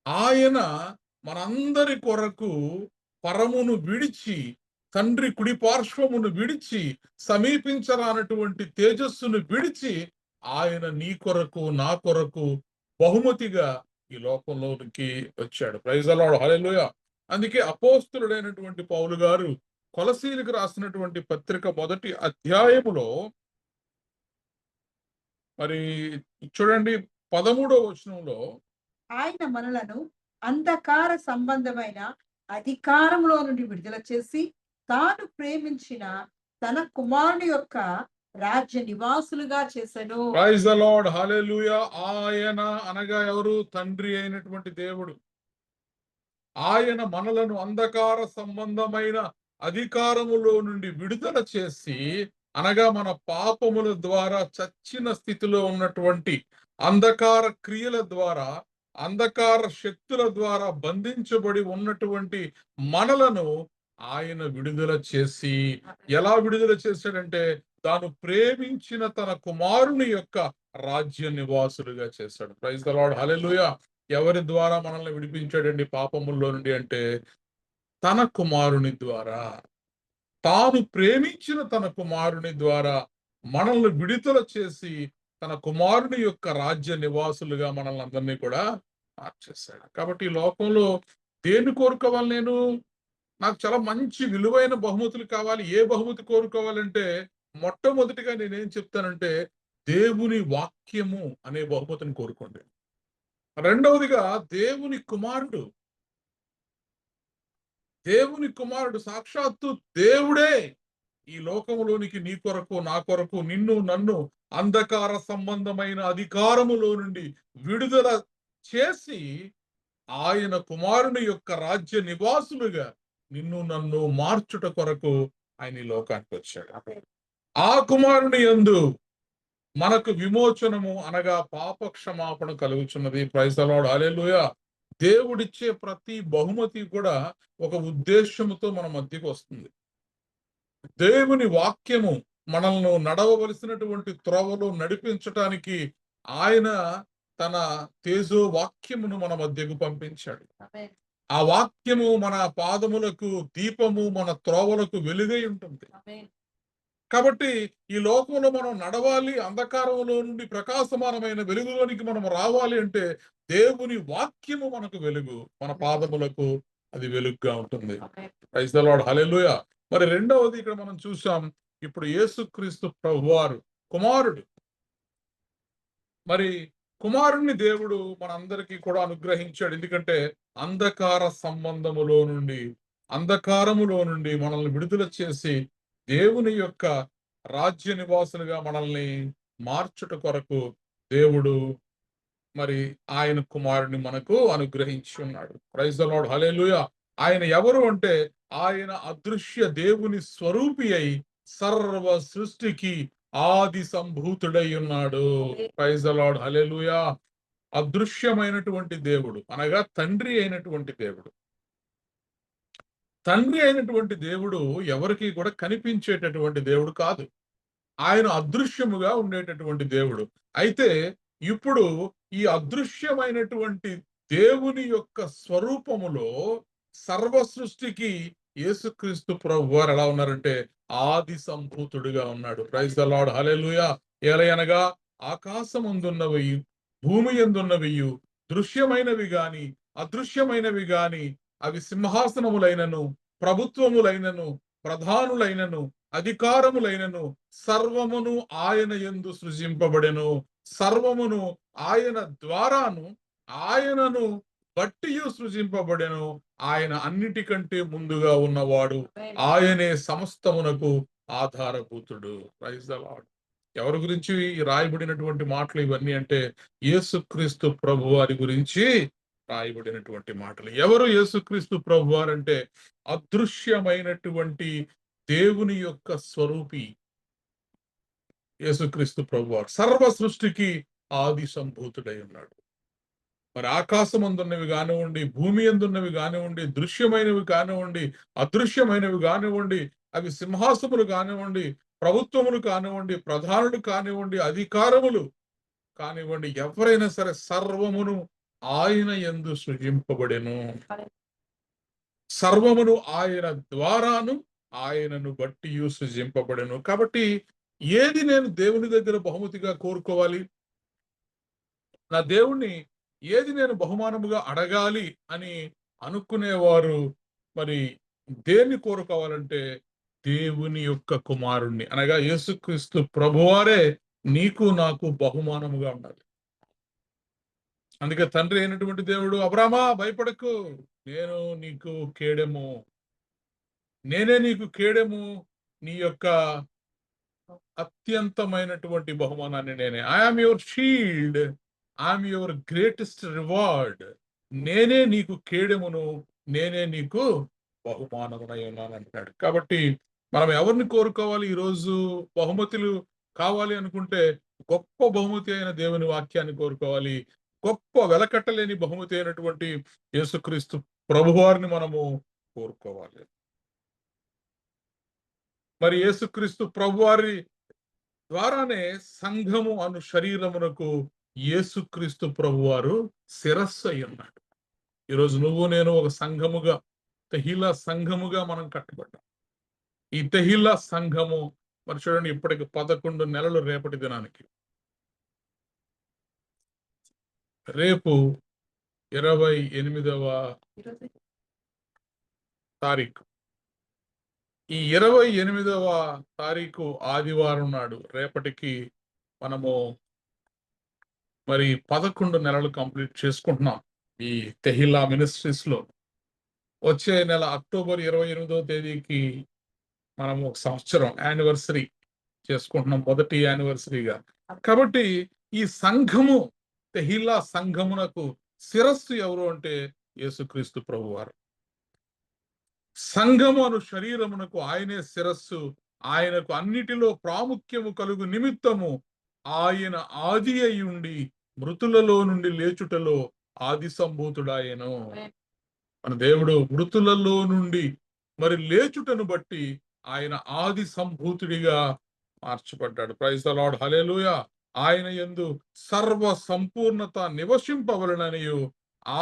ఆయన మనందరి కొరకు పరమును విడిచి, తండ్రి కుడి పార్శ్వమును విడిచి, సమీపించరానటువంటి తేజస్సును విడిచి ఆయన నీ కొరకు నా కొరకు బహుమతిగా ఈ లోకంలోనికి వచ్చాడు. ప్రైజ్ ది లార్డ్, హల్లెలూయా. అందుకే అపోస్తలుడైనటువంటి పౌలు గారు కొలసీలకు రాసినటువంటి పత్రిక 1వ అధ్యాయములో మరి చూడండి 13వ వచనంలో, ఆయన మనలను అంధకార సంబంధమైన అధికారంలో నుండి విడుదల చేసి తాను ప్రేమించిన తన కుమారుని యొక్క రాజ్య నివాసులుగా చేసెను. ప్రైజ్ ద లార్డ్, హల్లెలూయా. ఆయన అనగా ఎవరు? తండ్రి అయినటువంటి దేవుడు. ఆయన మనలను అంధకార సంబంధమైన అధికారములో నుండి విడుదల చేసి, అనగా మన పాపముల ద్వారా చచ్చిన స్థితిలో ఉన్నటువంటి అంధకార క్రియల ద్వారా, అంధకార శక్తుల ద్వారా బంధించబడి ఉన్నటువంటి మనలను ఆయన విడుదల చేసి, ఎలా విడుదల చేశాడంటే తాను ప్రేమించిన తన కుమారుని యొక్క రాజ్య నివాసులుగా చేశాడు. ప్రైజ్ ద లార్డ్, హల్లెలూయా. ఎవరి ద్వారా మనల్ని విడిపించాడండి పాపముల్లో నుండి అంటే తన కుమారుని ద్వారా. తాను ప్రేమించిన తన కుమారుని ద్వారా మనల్ని విడుదల చేసి తన కుమారుని యొక్క రాజ్య నివాసులుగా మనల్ని అందరినీ కూడా మార్చేశాడు. కాబట్టి ఈ లోకంలో దేన్ని కోరుకోవాలి నేను? నాకు చాలా మంచి విలువైన బహుమతులు కావాలి. ఏ బహుమతి కోరుకోవాలంటే మొట్టమొదటిగా నేనేం చెప్తానంటే దేవుని వాక్యము అనే బహుమతిని కోరుకోండి. రెండవదిగా దేవుని కుమారుడు. దేవుని కుమారుడు సాక్షాత్తు దేవుడే ఈ లోకములోనికి నీ కొరకు, నా కొరకు, నిన్ను నన్ను అంధకార సంబంధమైన అధికారములో నుండి విడుదల చేసి ఆయన కుమారుని యొక్క రాజ్య నివాసులుగా నిన్ను నన్ను మార్చుట కొరకు ఆయన ఈ లోకానికి వచ్చాడు. ఆ కుమారుని యందు మనకు విమోచనము అనగా పాప క్షమాపణ కలుగుచున్నది. ప్రైజ్ ద లార్డ్, హల్లెలూయా. దేవుడిచ్చే ప్రతి బహుమతి కూడా ఒక ఉద్దేశముతో మన మధ్యకు వస్తుంది. దేవుని వాక్యము మనల్ని నడవవలసినటువంటి త్రోవలో నడిపించటానికి ఆయన తన తేజో వాక్యమును మన మధ్యకు పంపించాడు. ఆ వాక్యము మన పాదములకు దీపము, మన త్రోవలకు వెలుగై ఉంటుంది. కాబట్టి ఈ లోకంలో మనం నడవాలి, అంధకారంలో నుండి ప్రకాశమానమైన వెలుగులోనికి మనం రావాలి అంటే దేవుని వాక్యము మనకు వెలుగు, మన పాదములకు అది వెలుగుగా ఉంటుంది. ప్రైజ్ ద లార్డ్, హల్లెలూయా. మరి రెండవది ఇక్కడ మనం చూసాం, ఇప్పుడు యేసుక్రీస్తు ప్రభువారు కుమారుడు. మరి కుమారుణ్ణి దేవుడు మనందరికీ కూడా అనుగ్రహించాడు. ఎందుకంటే అంధకార సంబంధములో నుండి, అంధకారములో నుండి మనల్ని విడుదల చేసి దేవుని యొక్క రాజ్య నివాసులుగా మనల్ని మార్చుట కొరకు దేవుడు మరి ఆయన కుమారుని మనకు అనుగ్రహించి ఉన్నాడు. ప్రైజ్ ద లార్డ్, హల్లెలూయా. ఆయన ఎవరు అంటే ఆయన అదృశ్య దేవుని స్వరూపి అయి సర్వ సృష్టికి ఆది సంభూతుడై ఉన్నాడు. ప్రైజ్ ద లార్డ్, హల్లెలూయా. అదృశ్యమైనటువంటి దేవుడు అనగా తండ్రి అయినటువంటి దేవుడు. తండ్రి అయినటువంటి దేవుడు ఎవరికి కూడా కనిపించేటటువంటి దేవుడు కాదు. ఆయన అదృశ్యముగా ఉండేటటువంటి దేవుడు. అయితే ఇప్పుడు ఈ అదృశ్యమైనటువంటి దేవుని యొక్క స్వరూపములో సర్వ సృష్టికి యేసుక్రీస్తు ప్రభువారు ఎలా ఉన్నారంటే ఆది సంభూతుడిగా ఉన్నాడు. ప్రైజ్ ద లార్డ్, హల్లెలూయా. ఎలయనగా ఆకాశమందున్నవి, భూమి యందున్నవి, దృశ్యమైనవి గాని అదృశ్యమైనవి గాని, అవి సింహాసనములైనను, ప్రభుత్వములైనను, ప్రధానులైనను, అధికారములైనను సర్వమును ఆయన యందు సృజింపబడెను. సర్వమును ఆయన ద్వారాను ఆయనను బట్టియు సృజింపబడెను. ఆయన అన్నిటికంటే ముందుగా ఉన్నవాడు. ఆయనే సమస్తమునకు ఆధారభూతుడు. Praise the lord. ఎవరి గురించి రాయబడినటువంటి మాటలు ఇవన్నీ అంటే యేసుక్రీస్తు ప్రభువారి గురించి రాయబడినటువంటి మాటలు. ఎవరు యేసుక్రీస్తు ప్రభువారు అంటే అదృశ్యమైనటువంటి దేవుని యొక్క స్వరూపి యేసుక్రీస్తు ప్రభువారు. సర్వ సృష్టికి ఆది సంభూతుడై ఉన్నాడు. మరి ఆకాశమందున్నవి కానివ్వండి, భూమి యందున్నవి కానివ్వండి, దృశ్యమైనవి కానివ్వండి, అదృశ్యమైనవి కానివ్వండి, అవి సింహాసములు కానివ్వండి, ప్రభుత్వములు కానివ్వండి, ప్రధానులు కానివ్వండి, అధికారములు కానివ్వండి, ఎవరైనా సరే సర్వమును ఆయన యందు సృజింపబడెను. సర్వమును ఆయన ద్వారాను ఆయనను బట్టి సృజింపబడెను. కాబట్టి ఏది నేను దేవుని దగ్గర బహుమతిగా కోరుకోవాలి? నా దేవుణ్ణి ఏది నేను బహుమానముగా అడగాలి అని అనుకునేవారు మరి దేన్ని కోరుకోవాలంటే దేవుని యొక్క కుమారుణ్ణి అనగా యేసుక్రీస్తు ప్రభువారే నీకు నాకు బహుమానముగా ఉండాలి. అందుకే తండ్రి అయినటువంటి దేవుడు, అబ్రామా భయపడకు, నేను నీకు కేడెము, నేనే నీకు కేడెము, నీ యొక్క అత్యంతమైనటువంటి బహుమానాన్ని నేనే. I am your shield, I am your greatest reward. నేనే నీకు కేడెమును, నేనే నీకు బహుమానమునై ఉన్నాను అంటాడు. కాబట్టి మనం ఎవరిని కోరుకోవాలి? ఈరోజు బహుమతులు కావాలి అనుకుంటే గొప్ప బహుమతి అయిన దేవుని వాక్యాన్ని కోరుకోవాలి. గొప్ప వెలకట్టలేని బహుమతి అయినటువంటి యేసుక్రీస్తు ప్రభువారిని మనము కోరుకోవాలి. మరి యేసుక్రీస్తు ప్రభువారి ద్వారానే సంఘము అను శరీరమునకు యేసుక్రీస్తు ప్రభువారు శిరస్సు అయి ఉన్నాడు. ఈరోజు నువ్వు నేను ఒక సంఘముగా, తెహీలా సంఘముగా మనం కట్టబడ్డాం. ఈ తెహీలా సంఘము మరి చూడండి, ఇప్పటికి 11 నెలలు రేపటి దినానికి. రేపు 28వ తారీఖు. ఈ 28వ తారీఖు ఆదివారం నాడు రేపటికి మనము మరి 11 నెలలు కంప్లీట్ చేసుకుంటున్నాం ఈ తెహీలా మినిస్ట్రీస్ లో. వచ్చే నెల అక్టోబర్ 28వ తేదీకి మనము ఒక సంవత్సరం యానివర్సరీ చేసుకుంటున్నాం, మొదటి యానివర్సరీగా. కాబట్టి ఈ సంఘము, తెహీలా సంఘమునకు శిరస్సు ఎవరు అంటే యేసుక్రీస్తు ప్రభువారు. సంఘము అను శరీరమునకు ఆయనే శిరస్సు. ఆయనకు అన్నిటిలో ప్రాముఖ్యము కలుగు నిమిత్తము ఆయన ఆది అయి ఉండి మృతులలో నుండి లేచుటలో ఆది సంభూతుడాయను. మన దేవుడు మృతులలో నుండి మరి లేచుటను బట్టి ఆయన ఆది సంభూతుడిగా మార్చబడ్డాడు. ప్రైజ్ ద లార్డ్, హల్లెలూయా. ఆయన యందు సర్వ సంపూర్ణత నివసింపవలననియు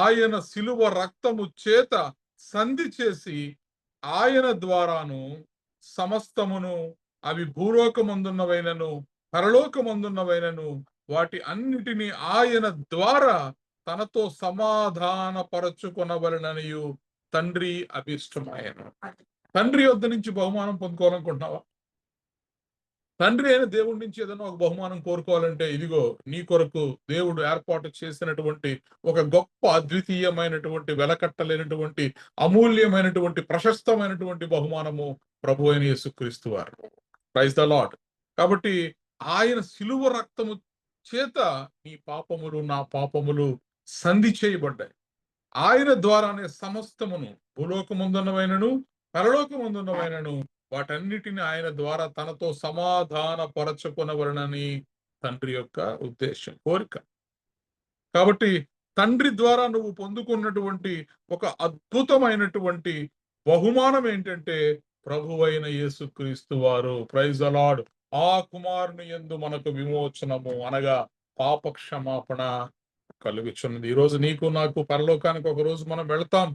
ఆయన శిలువ రక్తము చేత సంధి చేసి ఆయన ద్వారాను సమస్తమును, అవి భూలోకమందున్నవైనను పరలోకమందున్నవైనను వాటి అన్నిటినీ ఆయన ద్వారా తనతో సమాధానపరచుకొనవలననియు తండ్రి అభిష్టమాయను. తండ్రి వద్ద నుంచి బహుమానం పొందుకోవాలనుకుంటున్నావా? తండ్రి అయిన దేవుడి నుంచి ఏదైనా ఒక బహుమానం కోరుకోవాలంటే ఇదిగో నీ కొరకు దేవుడు ఏర్పాటు చేసినటువంటి ఒక గొప్ప అద్వితీయమైనటువంటి, వెలకట్టలేనటువంటి, అమూల్యమైనటువంటి, ప్రశస్తమైనటువంటి బహుమానము ప్రభు అయిన యేసుక్రీస్తు వారు. Praise the Lord. కాబట్టి ఆయన శిలువ రక్తము చేత నీ పాపములు నా పాపములు సంధి చేయబడ్డాయి. ఆయన ద్వారానే సమస్తమును, భూలోకమందున్నవైనను పరలోకమందున్నవైనను వాటన్నిటిని ఆయన ద్వారా తనతో సమాధాన పరచుకొనవలనని తండ్రి యొక్క ఉద్దేశం, కోరిక. కాబట్టి తండ్రి ద్వారా నువ్వు పొందుకున్నటువంటి ఒక అద్భుతమైనటువంటి బహుమానం ఏంటంటే ప్రభువైన యేసుక్రీస్తు వారు. Praise the Lord. ఆ కుమారుని యందు మనకు విమోచనము అనగా పాప క్షమాపణ కలుగుచున్నది. ఈరోజు నీకు నాకు పరలోకానికి ఒక రోజు మనం వెళ్తాం,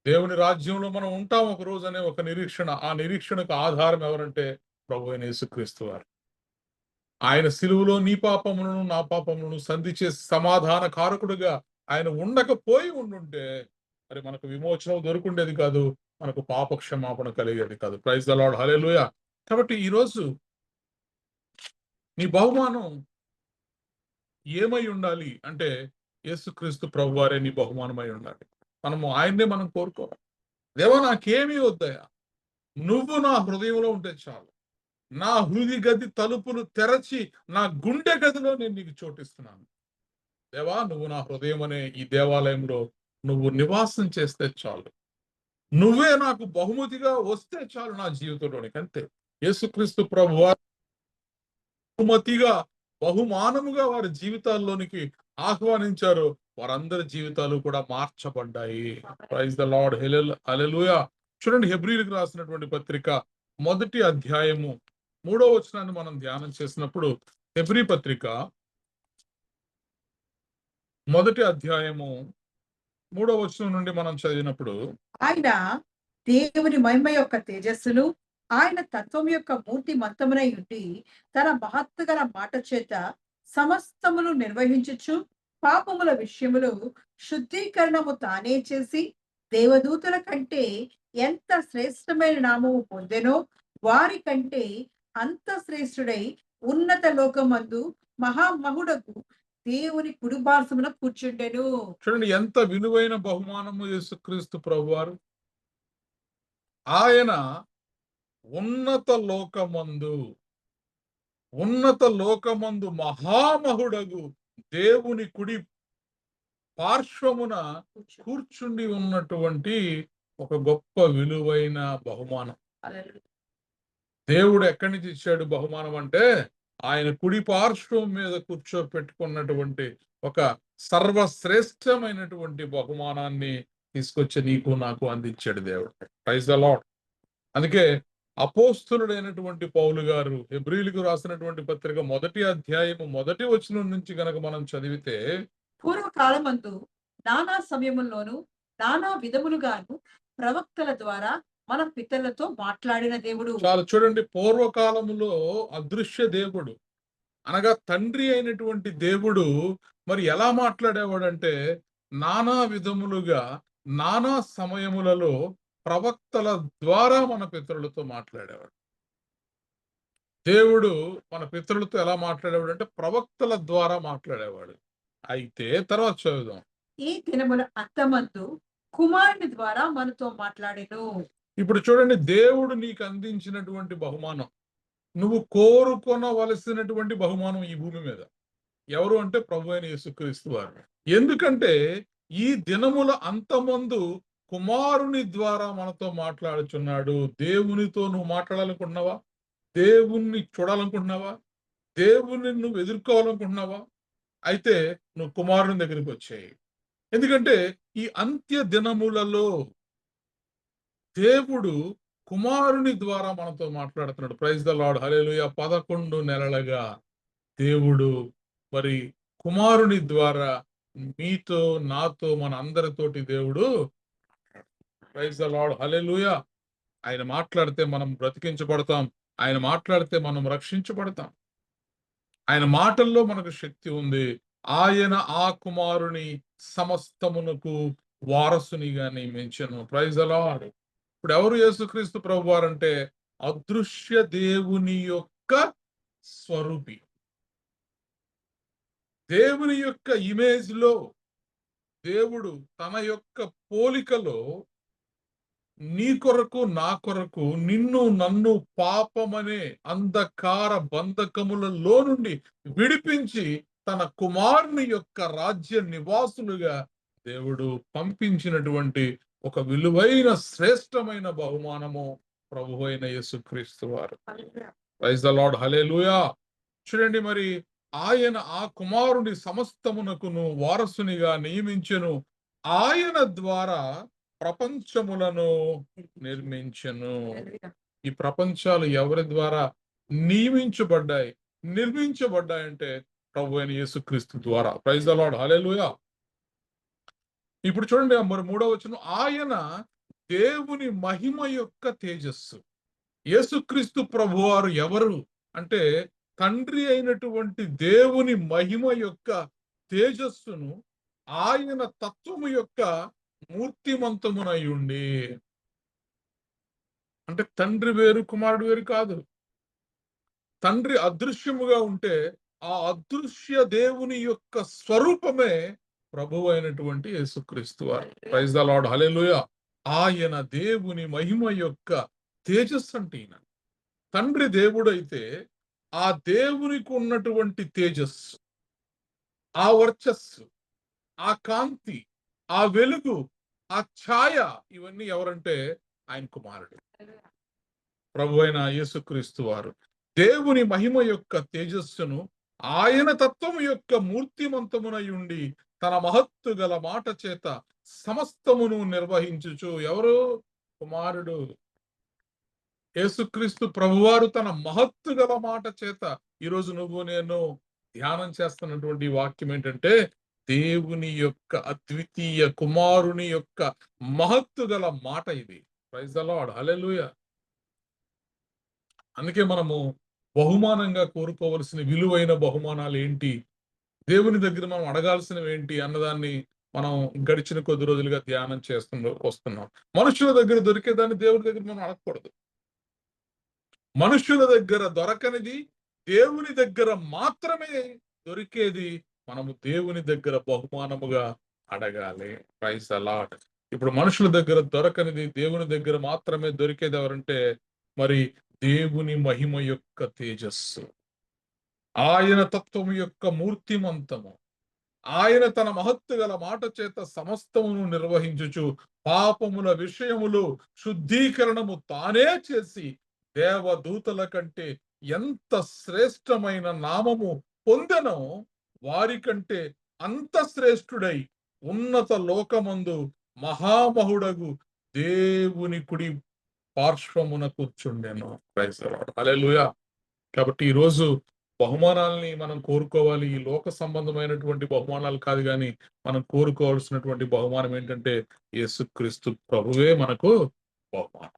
దేవుని రాజ్యంలో మనం ఉంటాం ఒక రోజు అనే ఒక నిరీక్షణ. ఆ నిరీక్షణకు ఆధారం ఎవరంటే ప్రభువైన యేసుక్రీస్తు వారు. ఆయన సిలువలో నీ పాపములను నా పాపములను సంధి చేసి సమాధాన కారకుడుగా ఆయన ఉండకపోయి ఉండుంటే మరి మనకు విమోచనం దొరుకుండేది కాదు, మనకు పాప క్షమాపణ కలిగేది కాదు. ప్రైజ్ ద లార్డ్, హల్లెలూయా. కాబట్టి ఈరోజు నీ బహుమానం ఏమై ఉండాలి అంటే యేసుక్రీస్తు ప్రభువారే నీ బహుమానమై ఉండాలి. మనము ఆయన్నే మనం కోరుకోవాలి. దేవా నాకేమీ వద్దయా, నువ్వు నా హృదయంలో ఉంటే చాలు. నా హృదయ గది తలుపులు తెరచి నా గుండె గదిలో నేను నీకు చోటిస్తున్నాను. దేవా నువ్వు నా హృదయం అనే ఈ దేవాలయంలో నువ్వు నివాసం చేస్తే చాలు. నువ్వే నాకు బహుమతిగా వస్తే చాలు నా జీవితంలోనికి. అంతే. యేసుక్రీస్తు ప్రభువారు బహుమతిగా, బహుమానముగా వారి జీవితాల్లోనికి ఆహ్వానించారు. వారందరి జీవితాలు కూడా మార్చబడ్డాయి. ప్రైజ్ ద లార్డ్, హల్లెలూయా. చూడండి, హెబ్రీయులకు రాసినటువంటి పత్రిక 1వ అధ్యాయము 3వ వచనాన్ని మనం ధ్యానం చేసినప్పుడు, హెబ్రీ పత్రిక 1వ అధ్యాయము 3వ వచనం నుండి మనం చదివినప్పుడు, ఆయన దేవుని మహిమ యొక్క తేజస్సును, ఆయన తత్వం యొక్క మూర్తి మంతమునై ఉండి తన మహత్తు గల మాట చేత సమస్తమును నిర్వహించుచు పాపముల విషయములో శుద్ధీకరణము తానే చేసి దేవదూతల కంటే ఎంత శ్రేష్టమైన నామము పొందెనో వారి కంటే అంత శ్రేష్ఠుడై ఉన్నత లోకమందు మహామహుడకు దేవుని కుడిపార్శ్వమున కూర్చుండెను. చూడండి ఎంత విలువైన బహుమానము యేసుక్రీస్తు ప్రభువారు. ఆయన ఉన్నత లోకమందు ఉన్నత లోకమందు మహామహుడగు దేవుని కుడి పార్శ్వమున కూర్చుండి ఉన్నటువంటి ఒక గొప్ప విలువైన బహుమానం. దేవుడు ఎక్కడి నుంచి ఇచ్చాడు బహుమానం అంటే, ఆయన కుడి పార్శ్వం మీద కూర్చోపెట్టుకున్నటువంటి ఒక సర్వశ్రేష్టమైనటువంటి బహుమానాన్ని తీసుకొచ్చి నీకు నాకు అందించాడు దేవుడు. Praise the Lord. అందుకే అపోస్తులుడైనటువంటి పౌలు గారు హెబ్రీయులకు రాసినటువంటి పత్రిక 1వ అధ్యాయము 1వ వచనం నుంచి గనక మనం చదివితే, పూర్వకాలమందు నానా సమయముల్లోను నానా విధములుగాను ప్రవక్తల ద్వారా మన పితరులతో మాట్లాడిన దేవుడు. చాలా చూడండి, పూర్వకాలములో అదృశ్య దేవుడు అనగా తండ్రి అయినటువంటి దేవుడు మరి ఎలా మాట్లాడేవాడంటే, నానా విధములుగా నానా సమయములలో ప్రవక్తల ద్వారా మన పితరులతో మాట్లాడేవాడు. దేవుడు మన పితరులతో ఎలా మాట్లాడేవాడు అంటే ప్రవక్తల ద్వారా మాట్లాడేవాడు. అయితే తర్వాత చదువుదాం. ఈ దినముల అంతమందు కుమారుని ద్వారా మనతో మాట్లాడెను. ఇప్పుడు చూడండి, దేవుడు నీకు అందించినటువంటి బహుమానం, నువ్వు కోరుకొనవలసినటువంటి బహుమానం ఈ భూమి మీద ఎవరు అంటే ప్రభు అయిన యేసుక్రీస్తు వారు. ఎందుకంటే ఈ దినముల అంతమందు కుమారుని ద్వారా మనతో మాట్లాడుచున్నాడు. దేవునితో నువ్వు మాట్లాడాలనుకుంటున్నావా? దేవుణ్ణి చూడాలనుకుంటున్నావా? దేవుణ్ణి నువ్వు ఎదుర్కోవాలనుకుంటున్నావా? అయితే నువ్వు కుమారుని దగ్గరికి వచ్చేయి. ఎందుకంటే ఈ అంత్య దినములలో దేవుడు కుమారుని ద్వారా మనతో మాట్లాడుతున్నాడు. ప్రైజ్ ద లార్డ్, హల్లెలూయా. 11 నెలలుగా దేవుడు మరి కుమారుని ద్వారా మీతో నాతో మన అందరితోటి దేవుడు, ప్రైజ్ ద లార్డ్, హల్లెలూయా. ఆయన మాట్లాడితే మనం బ్రతికించబడతాం. ఆయన మాట్లాడితే మనం రక్షించబడతాం. ఆయన మాటల్లో మనకు శక్తి ఉంది. ఆయన ఆ కుమారుని సమస్తమునకు వారసునిగా నియమించెను. Praise the lord. ఇప్పుడు ఎవరు యేసుక్రీస్తు ప్రభువారంటే అదృశ్య దేవుని యొక్క స్వరూపి. దేవుని యొక్క ఇమేజ్ లో దేవుడు తన యొక్క పోలికలో నీ కొరకు నా కొరకు నిన్ను నన్ను పాపమనే అంధకార బంధకములలో నుండి విడిపించి తన కుమారుని యొక్క రాజ్య నివాసులుగా దేవుడు పంపించినటువంటి ఒక విలువైన శ్రేష్టమైన బహుమానము ప్రభు అయిన యేసుక్రీస్తు వారు. ప్రైజ్ ద లార్డ్, హల్లెలూయా. చూడండి, మరి ఆయన ఆ కుమారుని సమస్తమునకును వారసునిగా నియమించెను. ఆయన ద్వారా ప్రపంచములను నిర్మించెను. ఈ ప్రపంచాలు ఎవరి ద్వారా నియమించబడ్డాయి, నిర్మించబడ్డాయంటే ప్రభు అయిన యేసుక్రీస్తు ద్వారా. ప్రైజ్ ద లార్డ్, హల్లెలూయా. ఇప్పుడు చూడండి, మరి 3వ వచనం, ఆయన దేవుని మహిమ యొక్క తేజస్సు. యేసుక్రీస్తు ప్రభువారు ఎవరు అంటే తండ్రి అయినటువంటి దేవుని మహిమ యొక్క తేజస్సును ఆయన తత్వము యొక్క మూర్తిమంతమునై ఉండి, అంటే తండ్రి వేరు కుమారుడు వేరు కాదు. తండ్రి అదృశ్యముగా ఉంటే ఆ అదృశ్య దేవుని యొక్క స్వరూపమే ప్రభువు అయినటువంటి యేసుక్రీస్తు వారు. ప్రైజ్ ద లార్డ్, హల్లెలూయా. ఆయన దేవుని మహిమ యొక్క తేజస్సు అంటే ఈయన. తండ్రి దేవుడైతే ఆ దేవునికి ఉన్నటువంటి తేజస్సు, ఆ వర్చస్సు, ఆ కాంతి, ఆ వెలుగు, ఆ ఛాయ, ఇవన్నీ ఎవరంటే ఆయన కుమారుడు ప్రభు అయిన యేసుక్రీస్తు వారు. దేవుని మహిమ యొక్క తేజస్సును ఆయన తత్వము యొక్క మూర్తిమంతమునై ఉండి తన మహత్తు గల మాట చేత సమస్తమును నిర్వహించుచు, ఎవరు? కుమారుడు యేసుక్రీస్తు ప్రభువారు తన మహత్తు గల మాట చేత. ఈరోజు నువ్వు నేను ధ్యానం చేస్తున్నటువంటి వాక్యం ఏంటంటే దేవుని యొక్క అద్వితీయ కుమారుని యొక్క మహత్తు గల మాట ఇది. ప్రైజ్ ద లార్డ్, హల్లెలూయా. అందుకే మనము బహుమానంగా కోరుకోవలసిన విలువైన బహుమానాలు ఏంటి, దేవుని దగ్గర మనం అడగాల్సినవి ఏంటి అన్నదాన్ని మనం గడిచిన కొద్ది రోజులుగా ధ్యానం వస్తున్నాం. మనుషుల దగ్గర దొరికేదాన్ని దేవుని దగ్గర మనం అడగకూడదు. మనుషుల దగ్గర దొరకనిది దేవుని దగ్గర మాత్రమే దొరికేది మనము దేవుని దగ్గర బహుమానముగా అడగాలి. Praise the lord. ఇప్పుడు మనుషుల దగ్గర దొరకనిది దేవుని దగ్గర మాత్రమే దొరికేది ఎవరంటే మరి దేవుని మహిమ యొక్క తేజస్సు. ఆయన తత్వము యొక్క మూర్తిమంతము, ఆయన తన మహత్తు గల మాట చేత సమస్తమును నిర్వహించుచు పాపముల విషయములు శుద్ధీకరణము తానే చేసి దేవదూతల కంటే ఎంత శ్రేష్టమైన నామము పొందెనో వారి కంటే అంత శ్రేష్ఠుడై ఉన్నత లోకమందు మహామహుడగు దేవుని కుడి పార్శ్వమున కూర్చుండెను. Praise the lord. హల్లెలూయా. కాబట్టి ఈ రోజు బహుమానాల్ని మనం కోరుకోవాలి. ఈ లోక సంబంధమైనటువంటి బహుమానాలు కాదు కానీ మనం కోరుకోవాల్సినటువంటి బహుమానం ఏంటంటే యేసుక్రీస్తు ప్రభువే మనకు బహుమానం.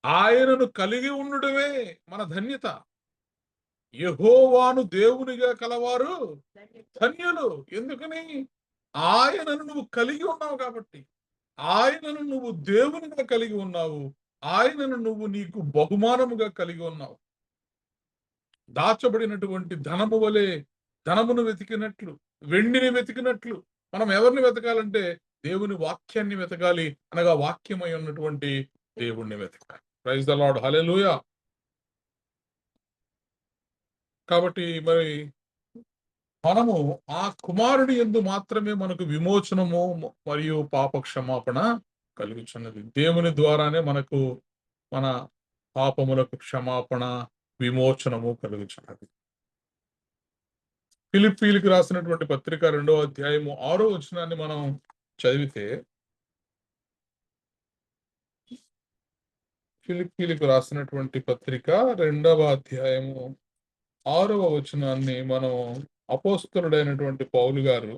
ఆయనను కలిగి ఉండడమే మన ధన్యత. యెహోవాను దేవునిగా కలవారు ధన్యులు. ఎందుకని? ఆయనను నువ్వు కలిగి ఉన్నావు కాబట్టి. ఆయనను నువ్వు దేవునిగా కలిగి ఉన్నావు. ఆయనను నువ్వు నీకు బహుమానముగా కలిగి ఉన్నావు. దాచబడినటువంటి ధనము వలె ధనమును వెతికినట్లు, వెండిని వెతికినట్లు మనం ఎవరిని వెతకాలంటే దేవుని వాక్యాన్ని వెతకాలి. అనగా వాక్యమై ఉన్నటువంటి దేవుణ్ణి వెతకాలి. Praise the lord. హల్లెలూయా. కాబట్టి మరి మనము ఆ కుమారుని యందు మాత్రమే మనకు విమోచనము మరియు పాప క్షమాపణ కలుగుచున్నది. దేవుని ద్వారానే మనకు మన పాపములకు క్షమాపణ, విమోచనము కలుగుచున్నది. ఫిలిప్పీలకు రాసినటువంటి పత్రిక 2వ అధ్యాయము 6వ వచనాన్ని మనం చదివితే, ఫిలిప్పీలకు రాసినటువంటి పత్రిక 2వ అధ్యాయము 6వ వచనాన్ని మనం అపోస్తలుడైనటువంటి పౌలు గారు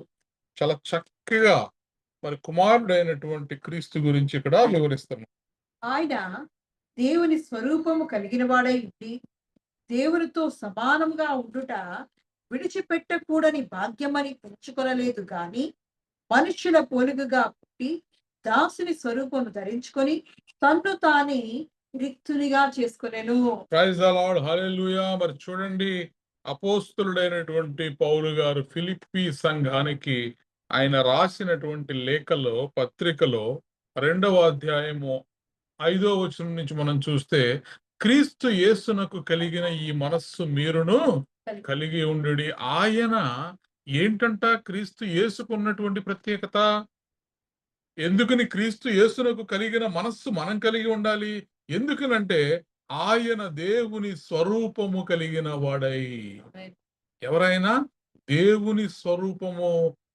చాలా చక్కగా మరి కుమారుడైనటువంటి క్రీస్తు గురించి ఇక్కడ వివరిస్తున్నారు. ఆయన దేవుని స్వరూపము కలిగిన వాడై ఉండి దేవునితో సమానముగా ఉండుట విడిచిపెట్టకూడని భాగ్యమని ఎంచుకొనలేదు గాని మనుష్యుల పోలికగా పుట్టి దాసుని స్వరూపము ధరించుకొని తన్ను తానే రిక్తునిగా చేసుకొనెను. Praise the lord. హల్లెలూయా. మరి చూడండి, అపోస్తలుడైనటువంటి పౌలు గారు ఫిలిప్పీ సంఘానికి ఆయన రాసినటువంటి లేఖలో, పత్రికలో 2వ అధ్యాయము 5వ వచనం నుంచి మనం చూస్తే, క్రీస్తు యేసునకు కలిగిన ఈ మనస్సు మీరును కలిగి ఉండుడి. ఆయన ఏంటంట? క్రీస్తు యేసుకున్నటువంటి ప్రత్యేకత. ఎందుకని క్రీస్తు యేసునకు కలిగిన మనస్సు మనం కలిగి ఉండాలి? ఎందుకనంటే ఆయన దేవుని స్వరూపము కలిగిన వాడై. ఎవరైనా దేవుని స్వరూపము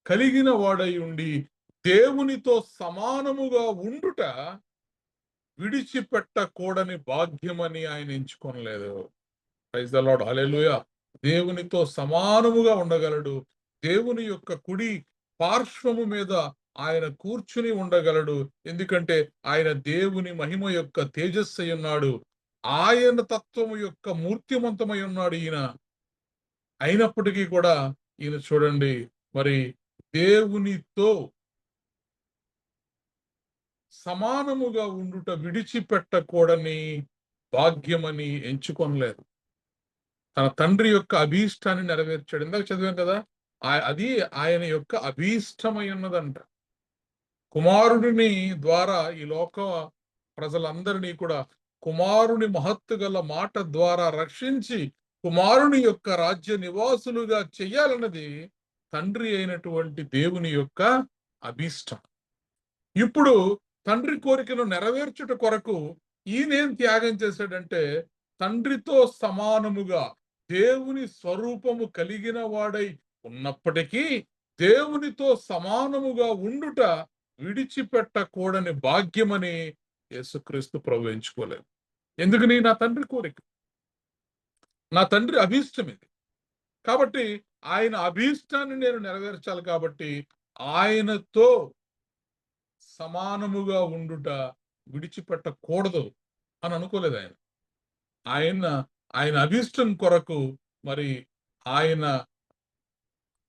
కలిగిన వాడై ఉండి దేవునితో సమానముగా ఉండుట విడిచిపెట్టకూడని భాగ్యమని ఆయన ఎంచుకోనలేదు. Praise the lord. హల్లెలూయా. దేవునితో సమానముగా ఉండగలడు. దేవుని యొక్క కుడి పార్శ్వము మీద ఆయన కూర్చుని ఉండగలడు. ఎందుకంటే ఆయన దేవుని మహిమ యొక్క తేజస్సు అయి ఉన్నాడు. ఆయన తత్వము యొక్క మూర్తిమంతమై ఉన్నాడు ఈయన. అయినప్పటికీ కూడా ఈయన చూడండి, మరి దేవునితో సమానముగా ఉండుట విడిచిపెట్టకూడని భాగ్యమని ఎంచుకొనలేదు. తన తండ్రి యొక్క అభీష్టాన్ని నెరవేర్చాడు. ఇందాక చదివాం కదా, అది ఆయన యొక్క అభీష్టమై ఉన్నదంట. కుమారుడిని ద్వారా ఈ లోక ప్రజలందరినీ కూడా కుమారుని మహత్తు గల మాట ద్వారా రక్షించి కుమారుని యొక్క రాజ్య నివాసులుగా చెయ్యాలన్నది తండ్రి అయినటువంటి దేవుని యొక్క అభీష్టం. ఇప్పుడు తండ్రి కోరికను నెరవేర్చుట కొరకు ఈయనేం త్యాగం చేశాడంటే, తండ్రితో సమానముగా దేవుని స్వరూపము కలిగిన వాడై ఉన్నప్పటికీ దేవునితో సమానముగా ఉండుట విడిచిపెట్టకూడని భాగ్యమని యేసుక్రీస్తు ప్రభు ఎంచుకోలేదు. ఎందుకని? నా తండ్రి కోరిక, నా తండ్రి అభీష్టం ఇది. కాబట్టి ఆయన అభీష్టాన్ని నేను నెరవేర్చాలి. కాబట్టి ఆయనతో సమానముగా ఉండుట విడిచిపెట్టకూడదు అని అనుకోలేదు ఆయన. ఆయన అభీష్టం కొరకు మరి ఆయన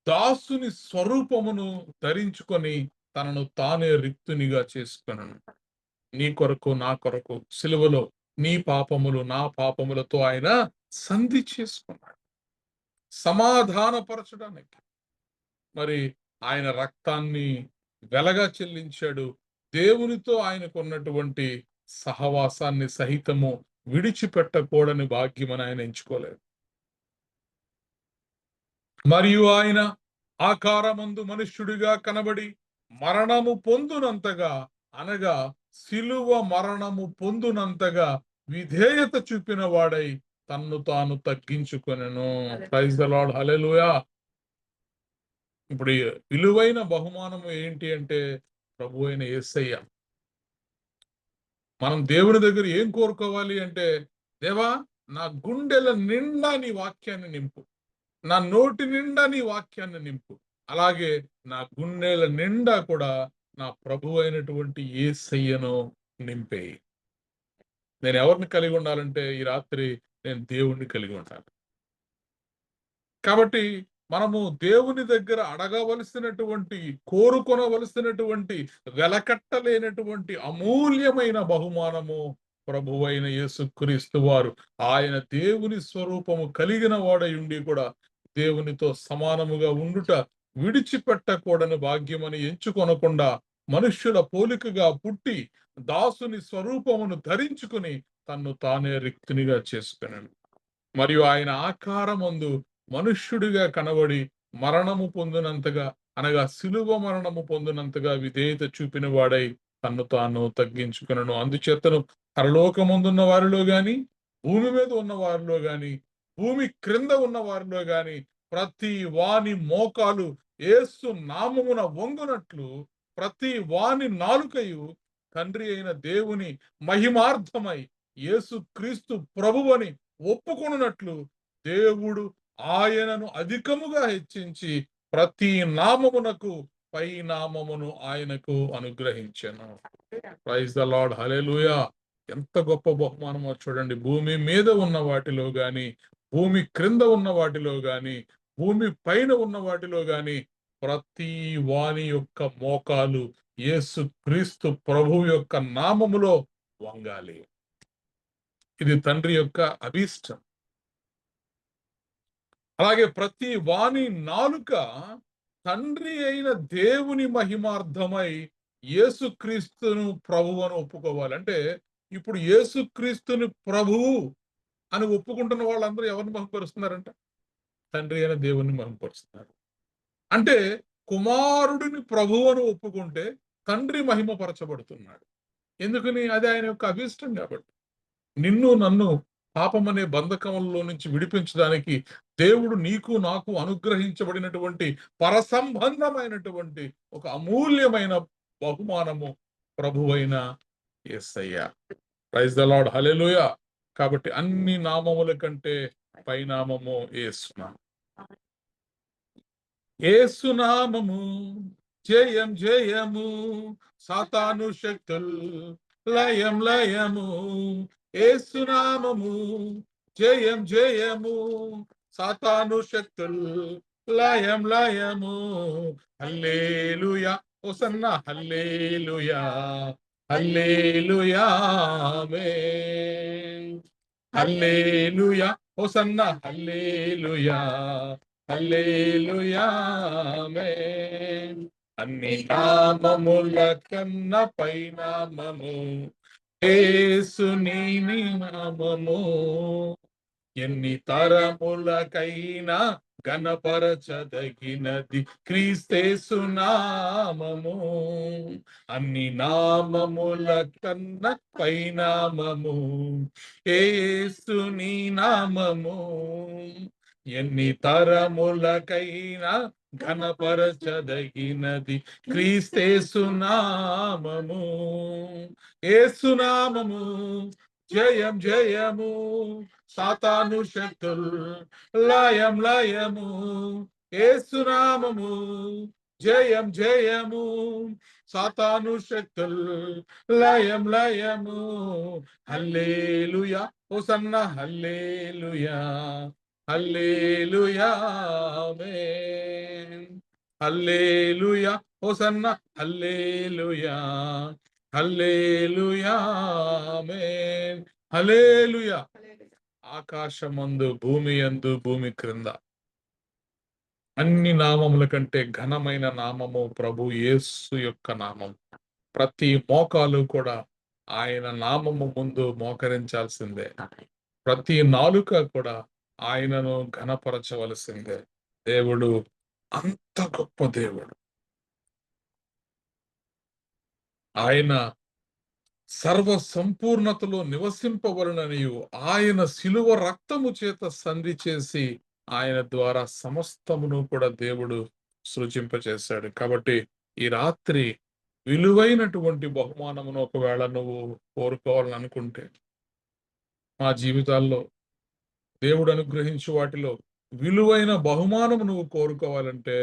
దాసుని స్వరూపమును ధరించుకొని తనను తానే రిక్తునిగా చేసుకున్నాను. నీ కొరకు, నా కొరకు సిలువలో నీ పాపములు నా పాపములతో ఆయన సంధి చేసుకున్నాడు, సమాధానపరచడానికి. మరి ఆయన రక్తాన్ని వెలగా చెల్లించాడు. దేవునితో ఆయనకు ఉన్నటువంటి సహవాసాన్ని సహితము విడిచిపెట్టకూడని భాగ్యమని ఆయన ఎంచుకోలేదు. మరియు ఆయన ఆకారమందు మనుష్యుడిగా కనబడి మరణము పొందునంతగా, అనగా శిలువ మరణము పొందునంతగా విధేయత చూపిన వాడై తన్ను తాను తగ్గించుకొనెను. ప్రైజ్ ద లార్డ్, హల్లెలూయా. ఇప్పుడు ఈ విలువైన బహుమానము ఏంటి అంటే ప్రభు అయిన యేసయ్య. మనం దేవుని దగ్గర ఏం కోరుకోవాలి అంటే, దేవా నా గుండెల నిండా నీ వాక్యాన్ని నింపు, నా నోటి నిండా నీ వాక్యాన్ని నింపు, అలాగే నా గుండెల నిండా కూడా నా ప్రభు అయినటువంటి యేసయ్యను నింపేయి. నేను ఎవరిని కలిగి ఉండాలంటే ఈ రాత్రి నేను దేవుణ్ణి కలిగి ఉండాలి. కాబట్టి మనము దేవుని దగ్గర అడగవలసినటువంటి, కోరుకొనవలసినటువంటి, వెలకట్టలేనటువంటి అమూల్యమైన బహుమానము ప్రభువైన యేసుక్రీస్తు వారు. ఆయన దేవుని స్వరూపము కలిగిన వాడై ఉండి కూడా దేవునితో సమానముగా ఉండుట విడిచిపెట్టకూడని భాగ్యమని ఎంచుకొనకుండా మనుష్యుల పోలికగా పుట్టి దాసుని స్వరూపమును ధరించుకుని తన్ను తానే రిక్తునిగా చేసుకున్నాడు. మరియు ఆయన ఆకారమందు మనుష్యుడిగా కనబడి మరణము పొందినంతగా, అనగా శిలువ మరణము పొందినంతగా విధేయత చూపిన వాడై తన్ను తాను తగ్గించుకునను. అందుచేతను పరలోకమందున్న వారిలో గాని, భూమి మీద ఉన్న వారిలో గాని, భూమి క్రింద ఉన్న వారిలో గాని ప్రతి వాని మోకాలు యేసు నామమున వంగునట్లు, ప్రతి వాని నాలుకయు తండ్రి అయిన దేవుని మహిమార్థమై యేసు క్రీస్తు ప్రభువని ఒప్పుకొనున్నట్లు దేవుడు ఆయనను అధికముగా హెచ్చించి ప్రతి నామమునకు పై నామమును ఆయనకు అనుగ్రహించెను. ప్రైజ్ ద లార్డ్, హల్లెలూయా. ఎంత గొప్ప బహుమానమో చూడండి. భూమి మీద ఉన్న వాటిలో గాని, భూమి క్రింద ఉన్న వాటిలో గాని, భూమి పైన ఉన్న వాటిలో గాని ప్రతి వాని యొక్క మోకాలు యేసు క్రీస్తు ప్రభు యొక్క నామములో వంగాలి. ఇది తండ్రి యొక్క అభీష్టం. అలాగే ప్రతి వాని నాలుక తండ్రి అయిన దేవుని మహిమార్థమై యేసుక్రీస్తును ప్రభువు అని ఒప్పుకోవాలి. అంటే ఇప్పుడు యేసుక్రీస్తుని ప్రభువు అని ఒప్పుకుంటున్న వాళ్ళందరూ ఎవరిని మహిమపరుస్తున్నారంట? తండ్రి అయిన దేవుని మహిమపరుస్తున్నారు. అంటే కుమారుడిని ప్రభువు అని ఒప్పుకుంటే తండ్రి మహిమపరచబడుతున్నాడు. ఎందుకని? అది ఆయన యొక్క అభీష్టం కాబట్టి. నిన్ను నన్ను పాపమనే బంధకంలో నుంచి విడిపించడానికి దేవుడు నీకు నాకు అనుగ్రహించబడినటువంటి పరసంబంధమైనటువంటి ఒక అమూల్యమైన బహుమానము ప్రభువైన యేసయ్య. ప్రైజ్ ద లార్డ్, హల్లెలూయా. కాబట్టి అన్ని నామముల కంటే పైనామము యేసునామము. యేసునామము జయం జయము, సాతాను శక్తులు లయం లయము. యేసునామము జయం జయము, సాతాను శక్తులు లయం లయము. హల్లెలూయా, హోసన్నా హల్లెలూయా, హల్లెలూయా, ఆమేన్. హల్లెలూయా, హోసన్నా హల్లెలూయా, హల్లెలూయా, ఆమేన్. అన్ని నామముల కన్న పైనామము యేసుని నామము. ఎన్ని తరములకైనా గణపరచదగినది క్రీస్తేసు నామము. అన్ని నామముల కన్న పైనామము యేసుని నామము. ఎన్ని తరములకైనా ఘనపరచదగినది క్రీస్తేసు నామము. యేసునామము జయం జయము, సాతాను శక్తులు లయం లయము. యేసునామము జయం జయము, సాతాను శక్తులు లయం లయము. హల్లెలూయా, హోసన్నా హల్లెలూయా, హల్లెలూయా, ఆమేన్. హల్లెలూయా, హోసన్నా హల్లెలూయా, హల్లెలూయా, ఆమేన్. హల్లెలూయా. ఆకాశమందు, భూమి యందు, భూమి క్రింద అన్ని నామముల కంటే ఘనమైన నామము ప్రభు యేసు యొక్క నామం. ప్రతి మోకాలు కూడా ఆయన నామము ముందు మోకరించాల్సిందే. ప్రతి నాలుక కూడా ఆయనను ఘనపరచవలసిందే. దేవుడు అంత గొప్ప దేవుడు. ఆయన సర్వ సంపూర్ణతలో నివసింపవలననియు ఆయన శిలువ రక్తము చేత సంధి చేసి ఆయన ద్వారా సమస్తమును కూడా దేవుడు సృజింపచేశాడు. కాబట్టి ఈ రాత్రి విలువైనటువంటి బహుమానమును ఒకవేళ నువ్వు కోరుకోవాలని అనుకుంటే, మా జీవితాల్లో దేవుడు అనుగ్రహించు వాటిలో విలువైన బహుమానము నువ్వు కోరుకోవాలంటే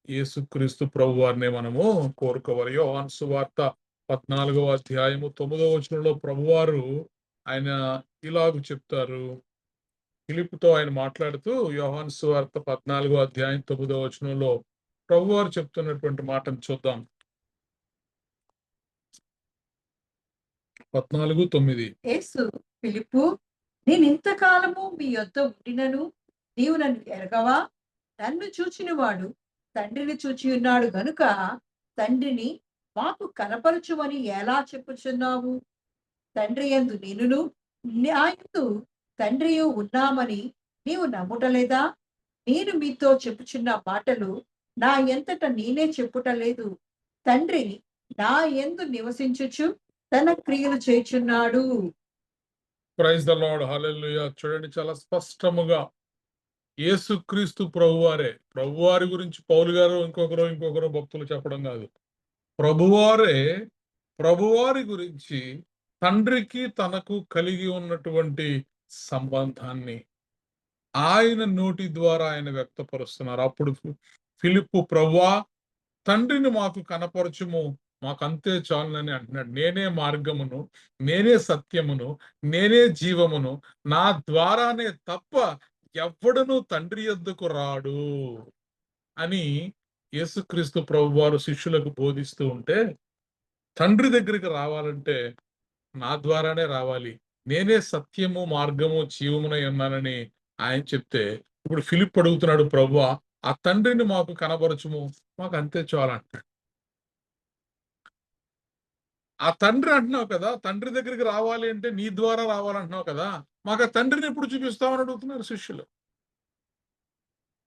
యేసుక్రీస్తు ప్రభు వారిని మనము కోరుకోవాలి. యోహాను సువార్త 14వ అధ్యాయము 9వ వచనంలో ప్రభువారు ఆయన ఇలాగ చెప్తారు. ఫిలిప్పుతో ఆయన మాట్లాడుతూ యోహాను సువార్త 14వ అధ్యాయం 9వ వచనంలో ప్రభువారు చెప్తున్నటువంటి మాటను చూద్దాం. 14:9. యేసు ఫిలిప్పు, నేను ఇంతకాలము మీ యొద్ద ఉండినను నీవు నన్ను ఎరగవా? నన్ను చూచినవాడు తండ్రిని చూచి ఉన్నాడు గనుక తండ్రిని మాకు కనపరచుమని ఎలా చెప్పుచున్నావు? తండ్రి యందు నేనును నా యందు తండ్రియు ఉన్నామని నీవు నమ్ముటలేదా? నేను మీతో చెప్పుచున్న మాటలు నా ఎంతట నేనే చెప్పుటలేదు. తండ్రి నా యందు నివసించుచు తన క్రియలు చేయుచున్నాడు. ప్రైజ్ ద లార్డ్, హల్లెలూయా. చూడండి, చాలా స్పష్టముగా యేసుక్రీస్తు ప్రభువారి గురించి పౌలు గారు ఇంకొకరు భక్తులు చెప్పడం కాదు. ప్రభువారి గురించి తండ్రికి తనకు కలిగి ఉన్నటువంటి సంబంధాన్ని ఆయన నోటి ద్వారా ఆయన వ్యక్తపరుస్తున్నారు. అప్పుడు ఫిలిప్పు, ప్రభువా తండ్రిని మాకు కనపరచుము, మాకంతే చాలునని అంటున్నాడు. నేనే మార్గమును, నేనే సత్యమును, నేనే జీవమును, నా ద్వారానే తప్ప ఎవ్వడును తండ్రి యొద్దకు రాడు అని యేసుక్రీస్తు ప్రభువారు శిష్యులకు బోధిస్తూ ఉంటే, తండ్రి దగ్గరికి రావాలంటే నా ద్వారానే రావాలి, నేనే సత్యము, మార్గము, జీవమునై ఉన్నానని ఆయన చెప్తే, ఇప్పుడు ఫిలిప్ అడుగుతున్నాడు, ప్రభువా ఆ తండ్రిని మాకు కనబరచుము, మాకు అంతే చాలు అంటాడు. ఆ తండ్రి అంటున్నావు కదా, తండ్రి దగ్గరికి రావాలి అంటే నీ ద్వారా రావాలంటున్నావు కదా, మాకు ఆ తండ్రిని ఎప్పుడు చూపిస్తామని అడుగుతున్నారు శిష్యులు.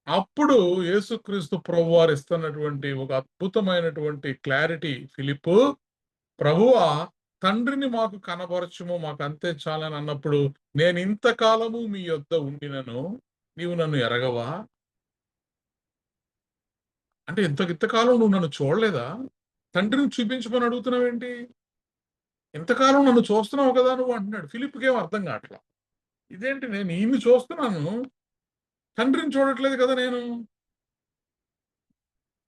అప్పుడు యేసుక్రీస్తు ప్రభువారు ఇస్తున్నటువంటి ఒక అద్భుతమైనటువంటి క్లారిటీ, ఫిలిప్పు, ప్రభువా తండ్రిని మాకు కనబరచుము, మాకు అంతే చాలని అన్నప్పుడు, నేను ఇంతకాలము మీ యొద్ద ఉండినను నీవు నన్ను ఎరగవా? అంటే ఇంతకాలం నువ్వు నన్ను చూడలేదా? తండ్రిని చూపించమని అడుగుతున్నావేంటి? ఇంతకాలం నన్ను చూస్తున్నావు కదా నువ్వు అంటున్నాడు. ఫిలిప్కి ఏం అర్థం కావట్లా. ఇదేంటి, నేను ఈయన్ని చూస్తున్నాను, తండ్రిని చూడట్లేదు కదా నేను.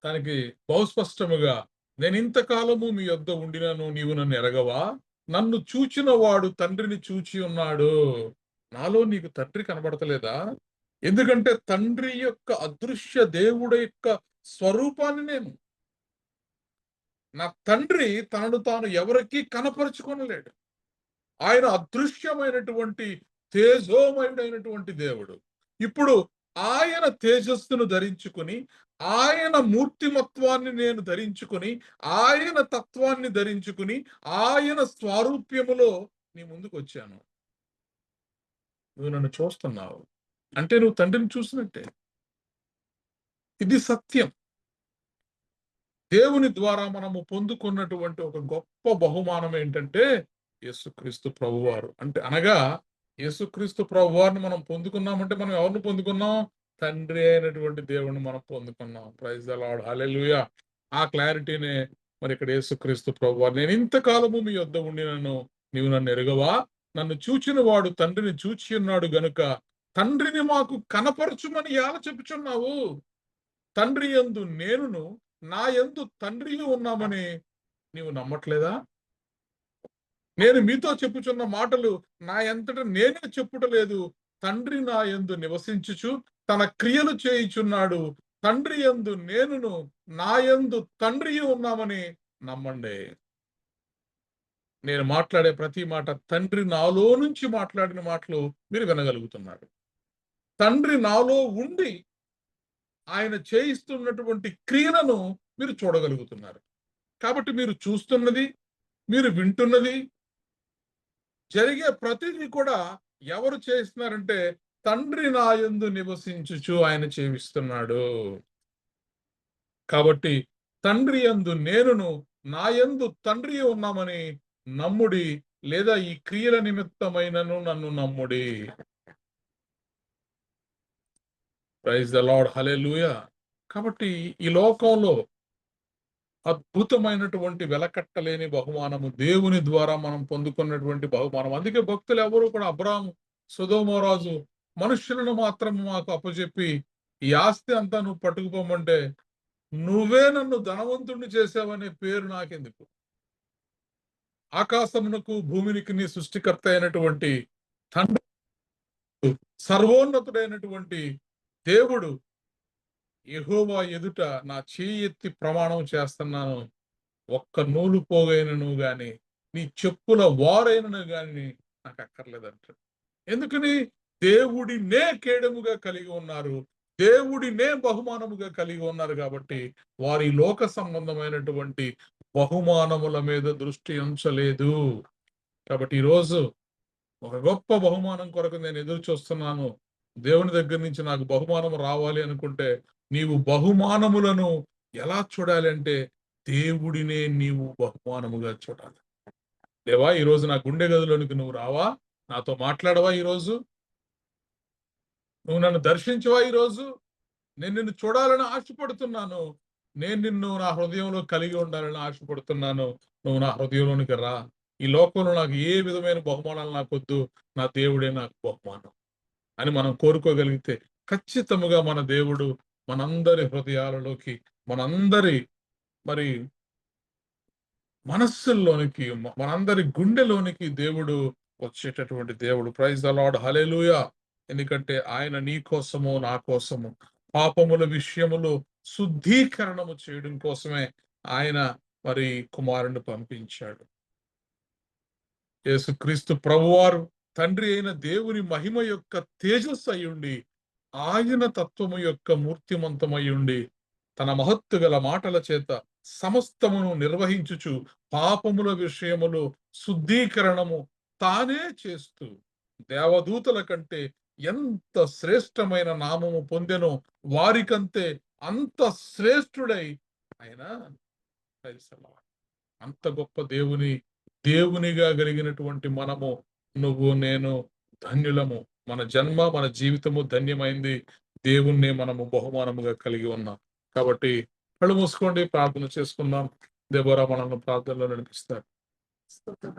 దానికి బహుస్పష్టముగా, నేను ఇంతకాలము మీ యొద్ద ఉండినను నీవు నన్ను ఎరగవా? నన్ను చూచిన వాడు తండ్రిని చూచి ఉన్నాడు. నాలో నీకు తండ్రి కనబడతలేదా? ఎందుకంటే తండ్రి యొక్క అదృశ్య దేవుడి యొక్క స్వరూపాన్ని నేను. నా తండ్రి తనను తాను ఎవరికీ కనపరుచుకొనలేడు. ఆయన అదృశ్యమైనటువంటి తేజోమయుడైనటువంటి దేవుడు. ఇప్పుడు ఆయన తేజస్సును ధరించుకుని, ఆయన మూర్తిమత్వాన్ని నేను ధరించుకుని, ఆయన తత్వాన్ని ధరించుకుని, ఆయన స్వారూప్యములో నీ ముందుకు వచ్చాను. నువ్వు నన్ను చూస్తున్నావు అంటే నువ్వు తండ్రిని చూసినట్టే. ఇది సత్యం. దేవుని ద్వారా మనము పొందుకున్నటువంటి ఒక గొప్ప బహుమానం ఏంటంటే యేసుక్రీస్తు ప్రభువారు. అనగా యేసుక్రీస్తు ప్రభువారిని మనం పొందుకున్నామంటే మనం ఎవరిని పొందుకున్నాం? తండ్రి అయినటువంటి దేవుని మనం పొందుకున్నాం. ప్రైజ్ ద లార్డ్, హల్లెలూయా. ఆ క్లారిటీనే మరి ఇక్కడ యేసుక్రీస్తు ప్రభువారు, నేను ఇంతకాలము మీ యొద్ద ఉండినను నీవు నన్ను ఎరుగవా? నన్ను చూచిన వాడు తండ్రిని చూచి ఉన్నాడు గనుక తండ్రిని మాకు కనపరచుమని ఎలా చెప్పుచున్నావు? తండ్రి యందు నేనును నా యందు తండ్రి ఉన్నామని నీవు నమ్మట్లేదా? నేను మీతో చెప్పుచున్న మాటలు నా ఎంతట నేనే చెప్పుటలేదు. తండ్రి నా యందు నివసించుచు తన క్రియలు చేయుచున్నాడు. తండ్రి యందు నేనును నా యందు తండ్రి ఉన్నామని నమ్మండి. నేను మాట్లాడే ప్రతి మాట తండ్రి నాలో నుంచి మాట్లాడిన మాటలు మీరు వినగలుగుతున్నారు. తండ్రి నాలో ఉండి ఆయన చేయిస్తున్నటువంటి క్రియలను మీరు చూడగలుగుతున్నారు. కాబట్టి మీరు చూస్తున్నది, మీరు వింటున్నది, జరిగే ప్రతిదీ కూడా ఎవరు చేస్తున్నారంటే తండ్రి నా యందు నివసించుచు ఆయన చేవిస్తున్నాడు. కాబట్టి తండ్రి యందు నేనును నా యందు తండ్రి ఉన్నామని నమ్ముడి, లేదా ఈ క్రియల నిమిత్తమైనను నన్ను నమ్ముడి. ప్రైజ్ ద లార్డ్, హల్లెలూయా. కాబట్టి ఈ లోకంలో అద్భుతమైనటువంటి వెలకట్టలేని బహుమానము దేవుని ద్వారా మనం పొందుకున్నటువంటి బహుమానం. అందుకే భక్తులు ఎవరు కూడా అబ్రాహాము, సొదొమ మనుష్యులను మాత్రం మాకు అప్పచెప్పి ఈ ఆస్తి అంతా నువ్వు పట్టుకుపోమంటే, నువ్వే నన్ను ధనవంతుణ్ణి చేసావనే పేరు నాకెందుకు? ఆకాశమునకు భూమినికి నీ సృష్టికర్త అయినటువంటి తండ్రి, సర్వోన్నతుడైనటువంటి దేవుడు యెహోవా ఎదుట నా చేయి ఎత్తి ప్రమాణం చేస్తున్నాను, ఒక్క నూలు పోగైనను గాని నీ చెప్పుల వారైనను గాని నాకు అక్కర్లేదంటాడు. ఎందుకని? దేవుడినే కేడముగా కలిగి ఉన్నారు, దేవుడినే బహుమానముగా కలిగి ఉన్నారు. కాబట్టి వారి లోక సంబంధమైనటువంటి బహుమానముల మీద దృష్టి ఉంచలేదు. కాబట్టి ఈరోజు ఒక గొప్ప బహుమానం కొరకు నేను ఎదురు చూస్తున్నాను. దేవుని దగ్గర నుంచి నాకు బహుమానం రావాలి అనుకుంటే నీవు బహుమానములను ఎలా చూడాలి అంటే, దేవుడినే నీవు బహుమానముగా చూడాలి. దేవా, ఈరోజు నా గుండె గదిలోనికి నువ్వు రావా? నాతో మాట్లాడవా? ఈరోజు నువ్వు నన్ను దర్శించవా? ఈరోజు నేను నిన్ను చూడాలని ఆశపడుతున్నాను. నేను నిన్ను నా హృదయంలో కలిగి ఉండాలని ఆశపడుతున్నాను. నువ్వు నా హృదయంలోనికి రా. ఈ లోకంలో నాకు ఏ విధమైన బహుమానాలు నాకొద్దు, నా దేవుడే నాకు బహుమానం అని మనం కోరుకోగలిగితే ఖచ్చితంగా మన దేవుడు మనందరి హృదయాలలోకి, మనందరి మరి మనస్సుల్లోనికి, మనందరి గుండెలోనికి దేవుడు వచ్చేటటువంటి దేవుడు. ప్రైజ్ ద లార్డ్, హల్లెలూయా. ఎందుకంటే ఆయన నీ కోసము నా కోసము పాపముల విషయములో శుద్ధీకరణము చేయడం కోసమే ఆయన మరి కుమారుని పంపించాడు. యేసుక్రీస్తు ప్రభువారు తండ్రి అయిన దేవుని మహిమ యొక్క తేజస్సు అయ్యుండి, ఆయన తత్వము యొక్క మూర్తిమంతమయ్యుండి, తన మహత్తు గల మాటల చేత సమస్తమును నిర్వహించుచు పాపముల విషయములో శుద్ధీకరణము తానే చేస్తూ దేవదూతల కంటే ఎంత శ్రేష్టమైన నామము పొందెనో వారికంతే అంత శ్రేష్ఠుడై ఆయన, అంత గొప్ప దేవునిగా కలిగినటువంటి మనము, నువ్వు నేను ధన్యులము. మన జన్మ, మన జీవితము ధన్యమైంది. దేవుణ్ణి మనము బహుమానముగా కలిగి ఉన్నాం. కాబట్టి కళ్ళు మూసుకోండి, ప్రార్థన చేసుకుందాం. దేవరా మనల్ని ప్రార్థనలో నడిపిస్తారు. స్తోత్రం.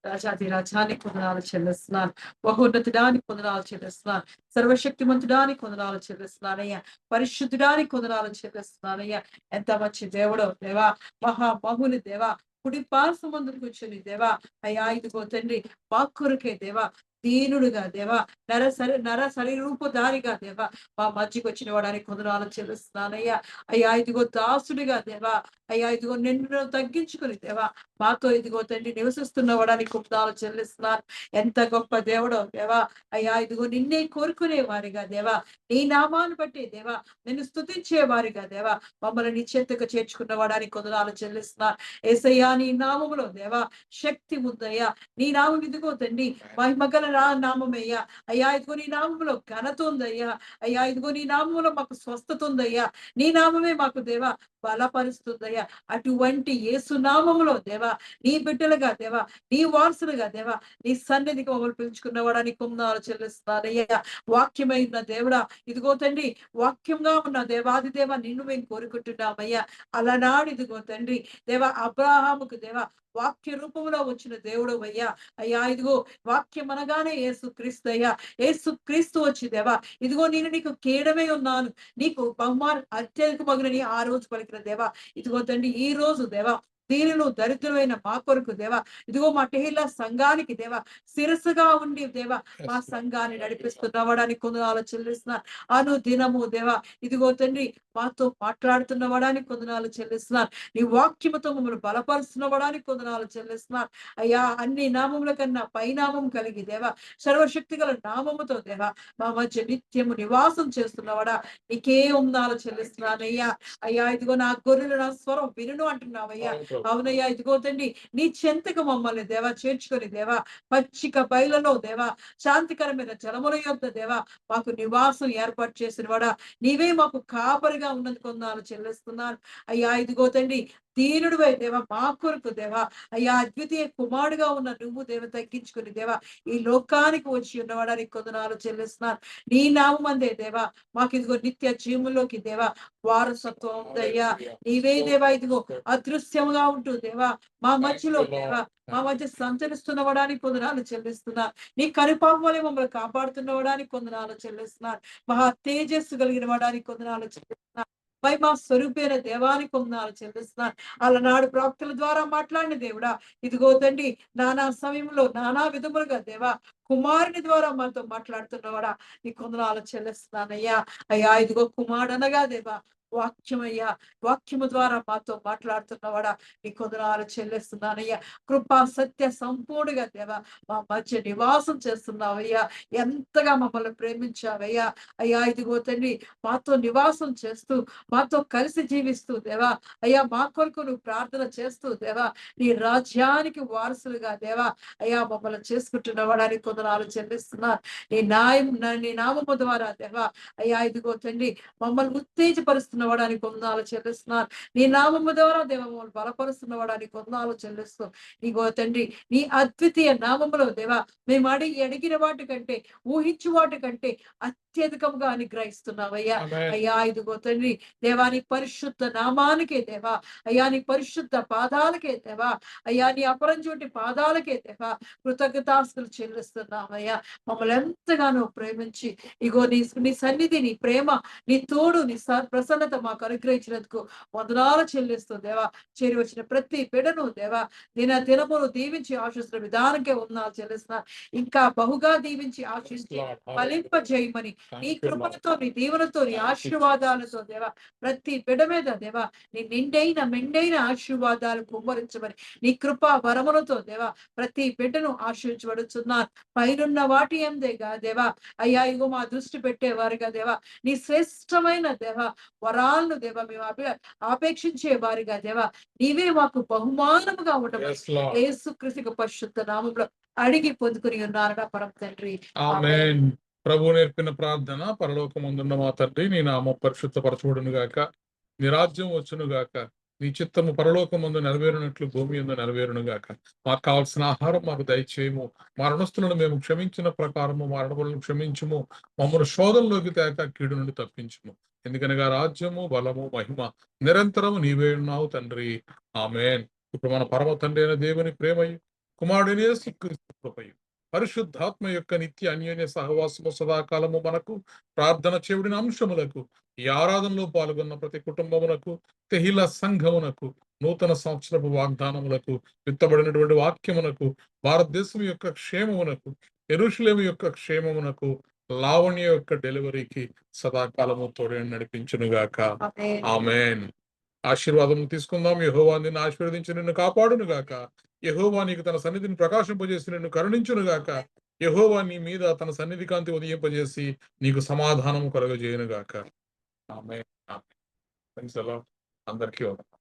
రాజాది రాజానికి వందనాలు చెల్లిస్తున్నాను, బహున్నతుడానికి వందనాలు చెల్లిస్తున్నాను, సర్వశక్తిమంతుడానికి వందనాలు చెల్లిస్తున్నానయ్యా, పరిశుద్ధుడానికి వందనాలు చెల్లిస్తున్నానయ్యా. ఎంత మంచి దేవుడో దేవా, మహామహుని దేవా, కుడి పార్శ్వమందు కూర్చొని దేవా, అయ్యా ఇదిగో తండ్రి మా కొరకే దేవా, దీనుడుగా దేవా, నర శరీరూపధారిగా దేవా మా మధ్యకు వచ్చిన వాడానికి వందనాలు చెల్లిస్తున్నానయ్యా. అయ్యా ఇదిగో దాసుడిగా దేవా, అయ్యా ఇదిగో నిన్ను తగ్గించుకుని దేవా మాతో ఇదిగో తండ్రి నివసిస్తున్న వాడానికి వందనాలు చెల్లిస్తున్నాను. ఎంత గొప్ప దేవుడో దేవా, అయ్యా ఇదిగో నిన్నే కోరుకునే వారిగా దేవా, నీ నామాన్ని బట్టి దేవా నిన్ను స్తుతించే వారిగా దేవా మమ్మల్ని నీ చేతుకు చేర్చుకున్న వాడానికి వందనాలు చెల్లిస్తున్నాను. యేసయ్యా నీ నామములో దేవా శక్తి ఉందయ్యా, నీ నామం ఇదిగో తండ్రి మహిమగల నామమయ్యా. అయ్యా ఇదిగో నీ నామంలో ఘనత ఉందయ్యా, అయ్యా ఇదిగో నీ నామంలో మాకు స్వస్థత ఉందయ్యా, నీ నామమే మాకు దేవా బలపరుస్తుందయ్యా. అటువంటి యేసు నామములో దేవా నీ బిడ్డలుగా దేవా, నీ వారసులుగా దేవా నీ సన్నిధికి మమ్మల్ని పిలుచుకున్న వాడానికి వందనాలు చెల్లిస్తున్నారయ్యా. వాక్యమైన దేవుడా ఇదిగో తండ్రి, వాక్యంగా ఉన్న దేవాది దేవా నిన్ను మేము కోరుకుంటున్నామయ్యా. అలనాడు ఇదిగో తండ్రి దేవా అబ్రాహాముకు దేవా వాక్య రూపంలో వచ్చిన దేవుడు అయ్యా. అయ్యా ఇదిగో వాక్యం అనగానే యేసు క్రీస్తు అయ్యా, యేసు క్రీస్తు వచ్చి దేవా ఇదిగో నేను నీకు కేడమే ఉన్నాను, నీకు బహుమానం అత్యధిక మగునని ఆ రోజు పలికిన దేవా, ఇదిగో తండ్రి ఈ రోజు దేవా దీనిలో దరిద్రమైన మా కొరకు దేవా ఇదిగో మా టెహిలా సంఘానికి దేవా శిరస్సుగా ఉండి దేవా మా సంఘాన్ని నడిపిస్తున్నవాడానికి వందనాలు చెల్లిస్తున్నారు. అనుదినము దేవా ఇదిగో తండ్రి మాతో మాట్లాడుతున్న వాడానికి వందనాలు చెల్లిస్తున్నారు. నీ వాక్యముతో మమ్మల్ని బలపరుస్తున్నవాడానికి వందనాలు చెల్లిస్తున్నారు. అయ్యా అన్ని నామముల కన్నా పైనామం కలిగి దేవా సర్వశక్తి గల నామముతో దేవా మా మధ్య నిత్యము నివాసం చేస్తున్నవాడా నీకే వందనాలు చెల్లిస్తున్నానయ్యా. అయ్యా ఇదిగో నా గొర్రెలు నా స్వరం వినును అంటున్నావయ్యా. అవునయ్యా, ఇదిగో తండ్రి నీ చెంతకు మమ్మల్ని దేవా చేర్చుకొని దేవా, పచ్చిక బయలులో దేవా, శాంతికరమైన జలముల యొద్ద దేవా మాకు నివాసం ఏర్పాటు చేసిన వాడా, నీవే మాకు కాపరిగా ఉన్నందుకు వందనాలు చెల్లిస్తున్నాను. అయ్యా ఇదిగో తండ్రి దీనుడివై దేవా మా కొరకు దేవా, అయ్యా అద్వితీయ కుమారుడుగా ఉన్న నువ్వు దేవ తగ్గించుకుని దేవా ఈ లోకానికి వచ్చి ఉన్నవాడా నీకు వందనాలు చెల్లిస్తున్నాను. నీ నామందే దేవా మాకు ఇదిగో నిత్య జీవుల్లోకి దేవా వారసత్వం ఉందయ్యా. నీవే దేవా ఇదిగో అదృశ్యముగా ఉంటూ దేవా మా మధ్యలో దేవా, మా మధ్య సంచరిస్తున్నవడానికి కొందనాలు చెల్లిస్తున్నా. నీ కనుపాప వలె మమ్మల్ని కాపాడుతున్నవడానికి కొందనాలు చెల్లిస్తున్నారు. మహా తేజస్సు కలిగిన వాడానికి కొందనాలు చెల్లిస్తున్నారు. మహిమా స్వరూపైన దేవానికి కొందనాలు చెల్లిస్తున్నారు. అలనాడు ప్రవక్తల ద్వారా మాట్లాడిన దేవుడా, ఇదిగో తండ్రి నానా సమయంలో నానా విధములుగా దేవా కుమారుని ద్వారా మనతో మాట్లాడుతున్నవాడా నీ కొందనాలు చెల్లిస్తున్నానయ్యా. అయ్యా ఇదిగో కుమారుడు అనగా దేవా వాక్యమయ్యా, వాక్యము ద్వారా మాతో మాట్లాడుతున్నవాడా నీ కొందనాలు చెల్లిస్తున్నానయ్యా. కృపా సత్య సంపూర్ణగా దేవా మా మధ్య నివాసం చేస్తున్నావయ్యా. ఎంతగా మమ్మల్ని ప్రేమించావయ్యా. అయ్యా ఇదిగో తండ్రి మాతో నివాసం చేస్తూ మాతో కలిసి జీవిస్తూ దేవా, అయ్యా మా కొరకు నువ్వు ప్రార్థన చేస్తూ దేవా నీ రాజ్యానికి వారసులుగా దేవా అయ్యా మమ్మల్ని చేసుకుంటున్నవాడానికి కొందనాలు చెల్లిస్తున్నారు. నీ నామము ద్వారా దేవా అయ్యా ఇదిగో తండ్రి మమ్మల్ని ఉత్తేజపరుస్తున్నవాడానికి కొందనాలు చెల్లిస్తున్నారు. నీ నామము ద్వారా దేవ మమ్మల్ని బలపరుస్తున్నవాడానికి కొందనాలు చెల్లిస్తూ నీగో తండ్రి నీ అద్వితీయ నామములో దేవా మేము అడిగిన వాటి కంటే ఊహించు వాటి కంటే అత్యధికంగా అనుగ్రహిస్తున్నావయ్యా. అయ్యా ఇదిగో తండ్రి దేవా నీ పరిశుద్ధ నామానికే దేవా, అయ్యా నీ పరిశుద్ధ పాదాలకే దేవా, అయ్యా నీ అపరంజోటి పాదాలకే దేవా కృతజ్ఞతాస్తులు చెల్లిస్తున్నామయ్యా. మమ్మల్ని ఎంతగానో ప్రేమించి ఇగో నీ సన్నిధి, నీ ప్రేమ, నీ తోడు, నీ ప్రసన్నత మాకు అనుగ్రహించినందుకు వందనాలు చెల్లిస్తూ దేవా చేరి వచ్చిన ప్రతి బిడ్డను దేవా దినమును దీవించి ఆశిస్తున్న విధానంకే వందనాలు చెల్లిస్తున్నా. ఇంకా బహుగా దీవించి ఆశించి ఫలింపజేయమని నీ కృపలతో, నీ దీవెనతో, నీ ఆశీర్వాదాలతో దేవా ప్రతి బిడ్డ మీద దేవా నీ మెండైన ఆశీర్వాదాలు కుమ్మరించమని నీ కృపా వరములతో దేవా ప్రతి బిడ్డను ఆశీర్వదించున్నారు. పైనున్న వాటి ఎందేగా దేవా అయ్యా ఇగో మా దృష్టి పెట్టేవారుగా దేవా నీ శ్రేష్టమైన దేవా వరాలను దేవా మేము ఆపేక్షించే వారిగా దేవా నీవే మాకు బహుమానముగా ఉండమని యేసుక్రీస్తు పరిశుద్ధ నామములో అడిగి పొందుకుని ఉన్నారట పరమ తండ్రి. ఆమేన్. ప్రభు నేర్పిన ప్రార్థన. పరలోకమందున్న మా తండ్రి నీ నామం పరిశుద్ధపరచబడును గాక, నీ రాజ్యం వచ్చును గాక, నీ చిత్తము పరలోకమందు నెరవేరునట్లు భూమి యందు నెరవేరును గాక. మాకు కావాల్సిన ఆహారం మాకు దయచేయము, మా రుణస్థులను మేము క్షమించిన ప్రకారము మా రుణములను క్షమించుము, మమ్మల్ని శోధనలోకి తేక కీడు నుండి తప్పించుము. ఎందుకనగా రాజ్యము, బలము, మహిమ నిరంతరము నీవే ఉన్నావు తండ్రి. ఆమేన్. ఇప్పుడు మన పరమ తండ్రి అయిన దేవుని ప్రేమయు, కుమారుడైన యేసుక్రీస్తు కృపయు, పరిశుద్ధాత్మ యొక్క నిత్య అన్యోన్య సహవాసము సదాకాలము మనకు, ప్రార్థన చెవిడిన అంశములకు, ఈ ఆరాధనలో పాల్గొన్న ప్రతి కుటుంబమునకు, తెహిల సంఘమునకు, నూతన సంవత్సరపు వాగ్దానములకు, విత్తబడినటువంటి వాక్యమునకు, భారతదేశం యొక్క క్షేమమునకు, యెరూషలేము యొక్క క్షేమమునకు, లావణ్య యొక్క డెలివరీకి సదాకాలము తోడే నడిపించునుగాక. ఆమేన్. ఆశీర్వాదం తీసుకుందాం. యెహోవా నిన్ను ఆశీర్వదించి నిన్ను కాపాడును గాక. యెహోవా నీకు తన సన్నిధిని ప్రకాశింపజేసి నిన్ను కరుణించును గాక. యెహోవా నీ మీద తన సన్నిధి కాంతి ఉదయింపజేసి నీకు సమాధానము కలుగజేయును గాక. ఆమేన్. ఆమేన్. అందరికీ వందనాలు.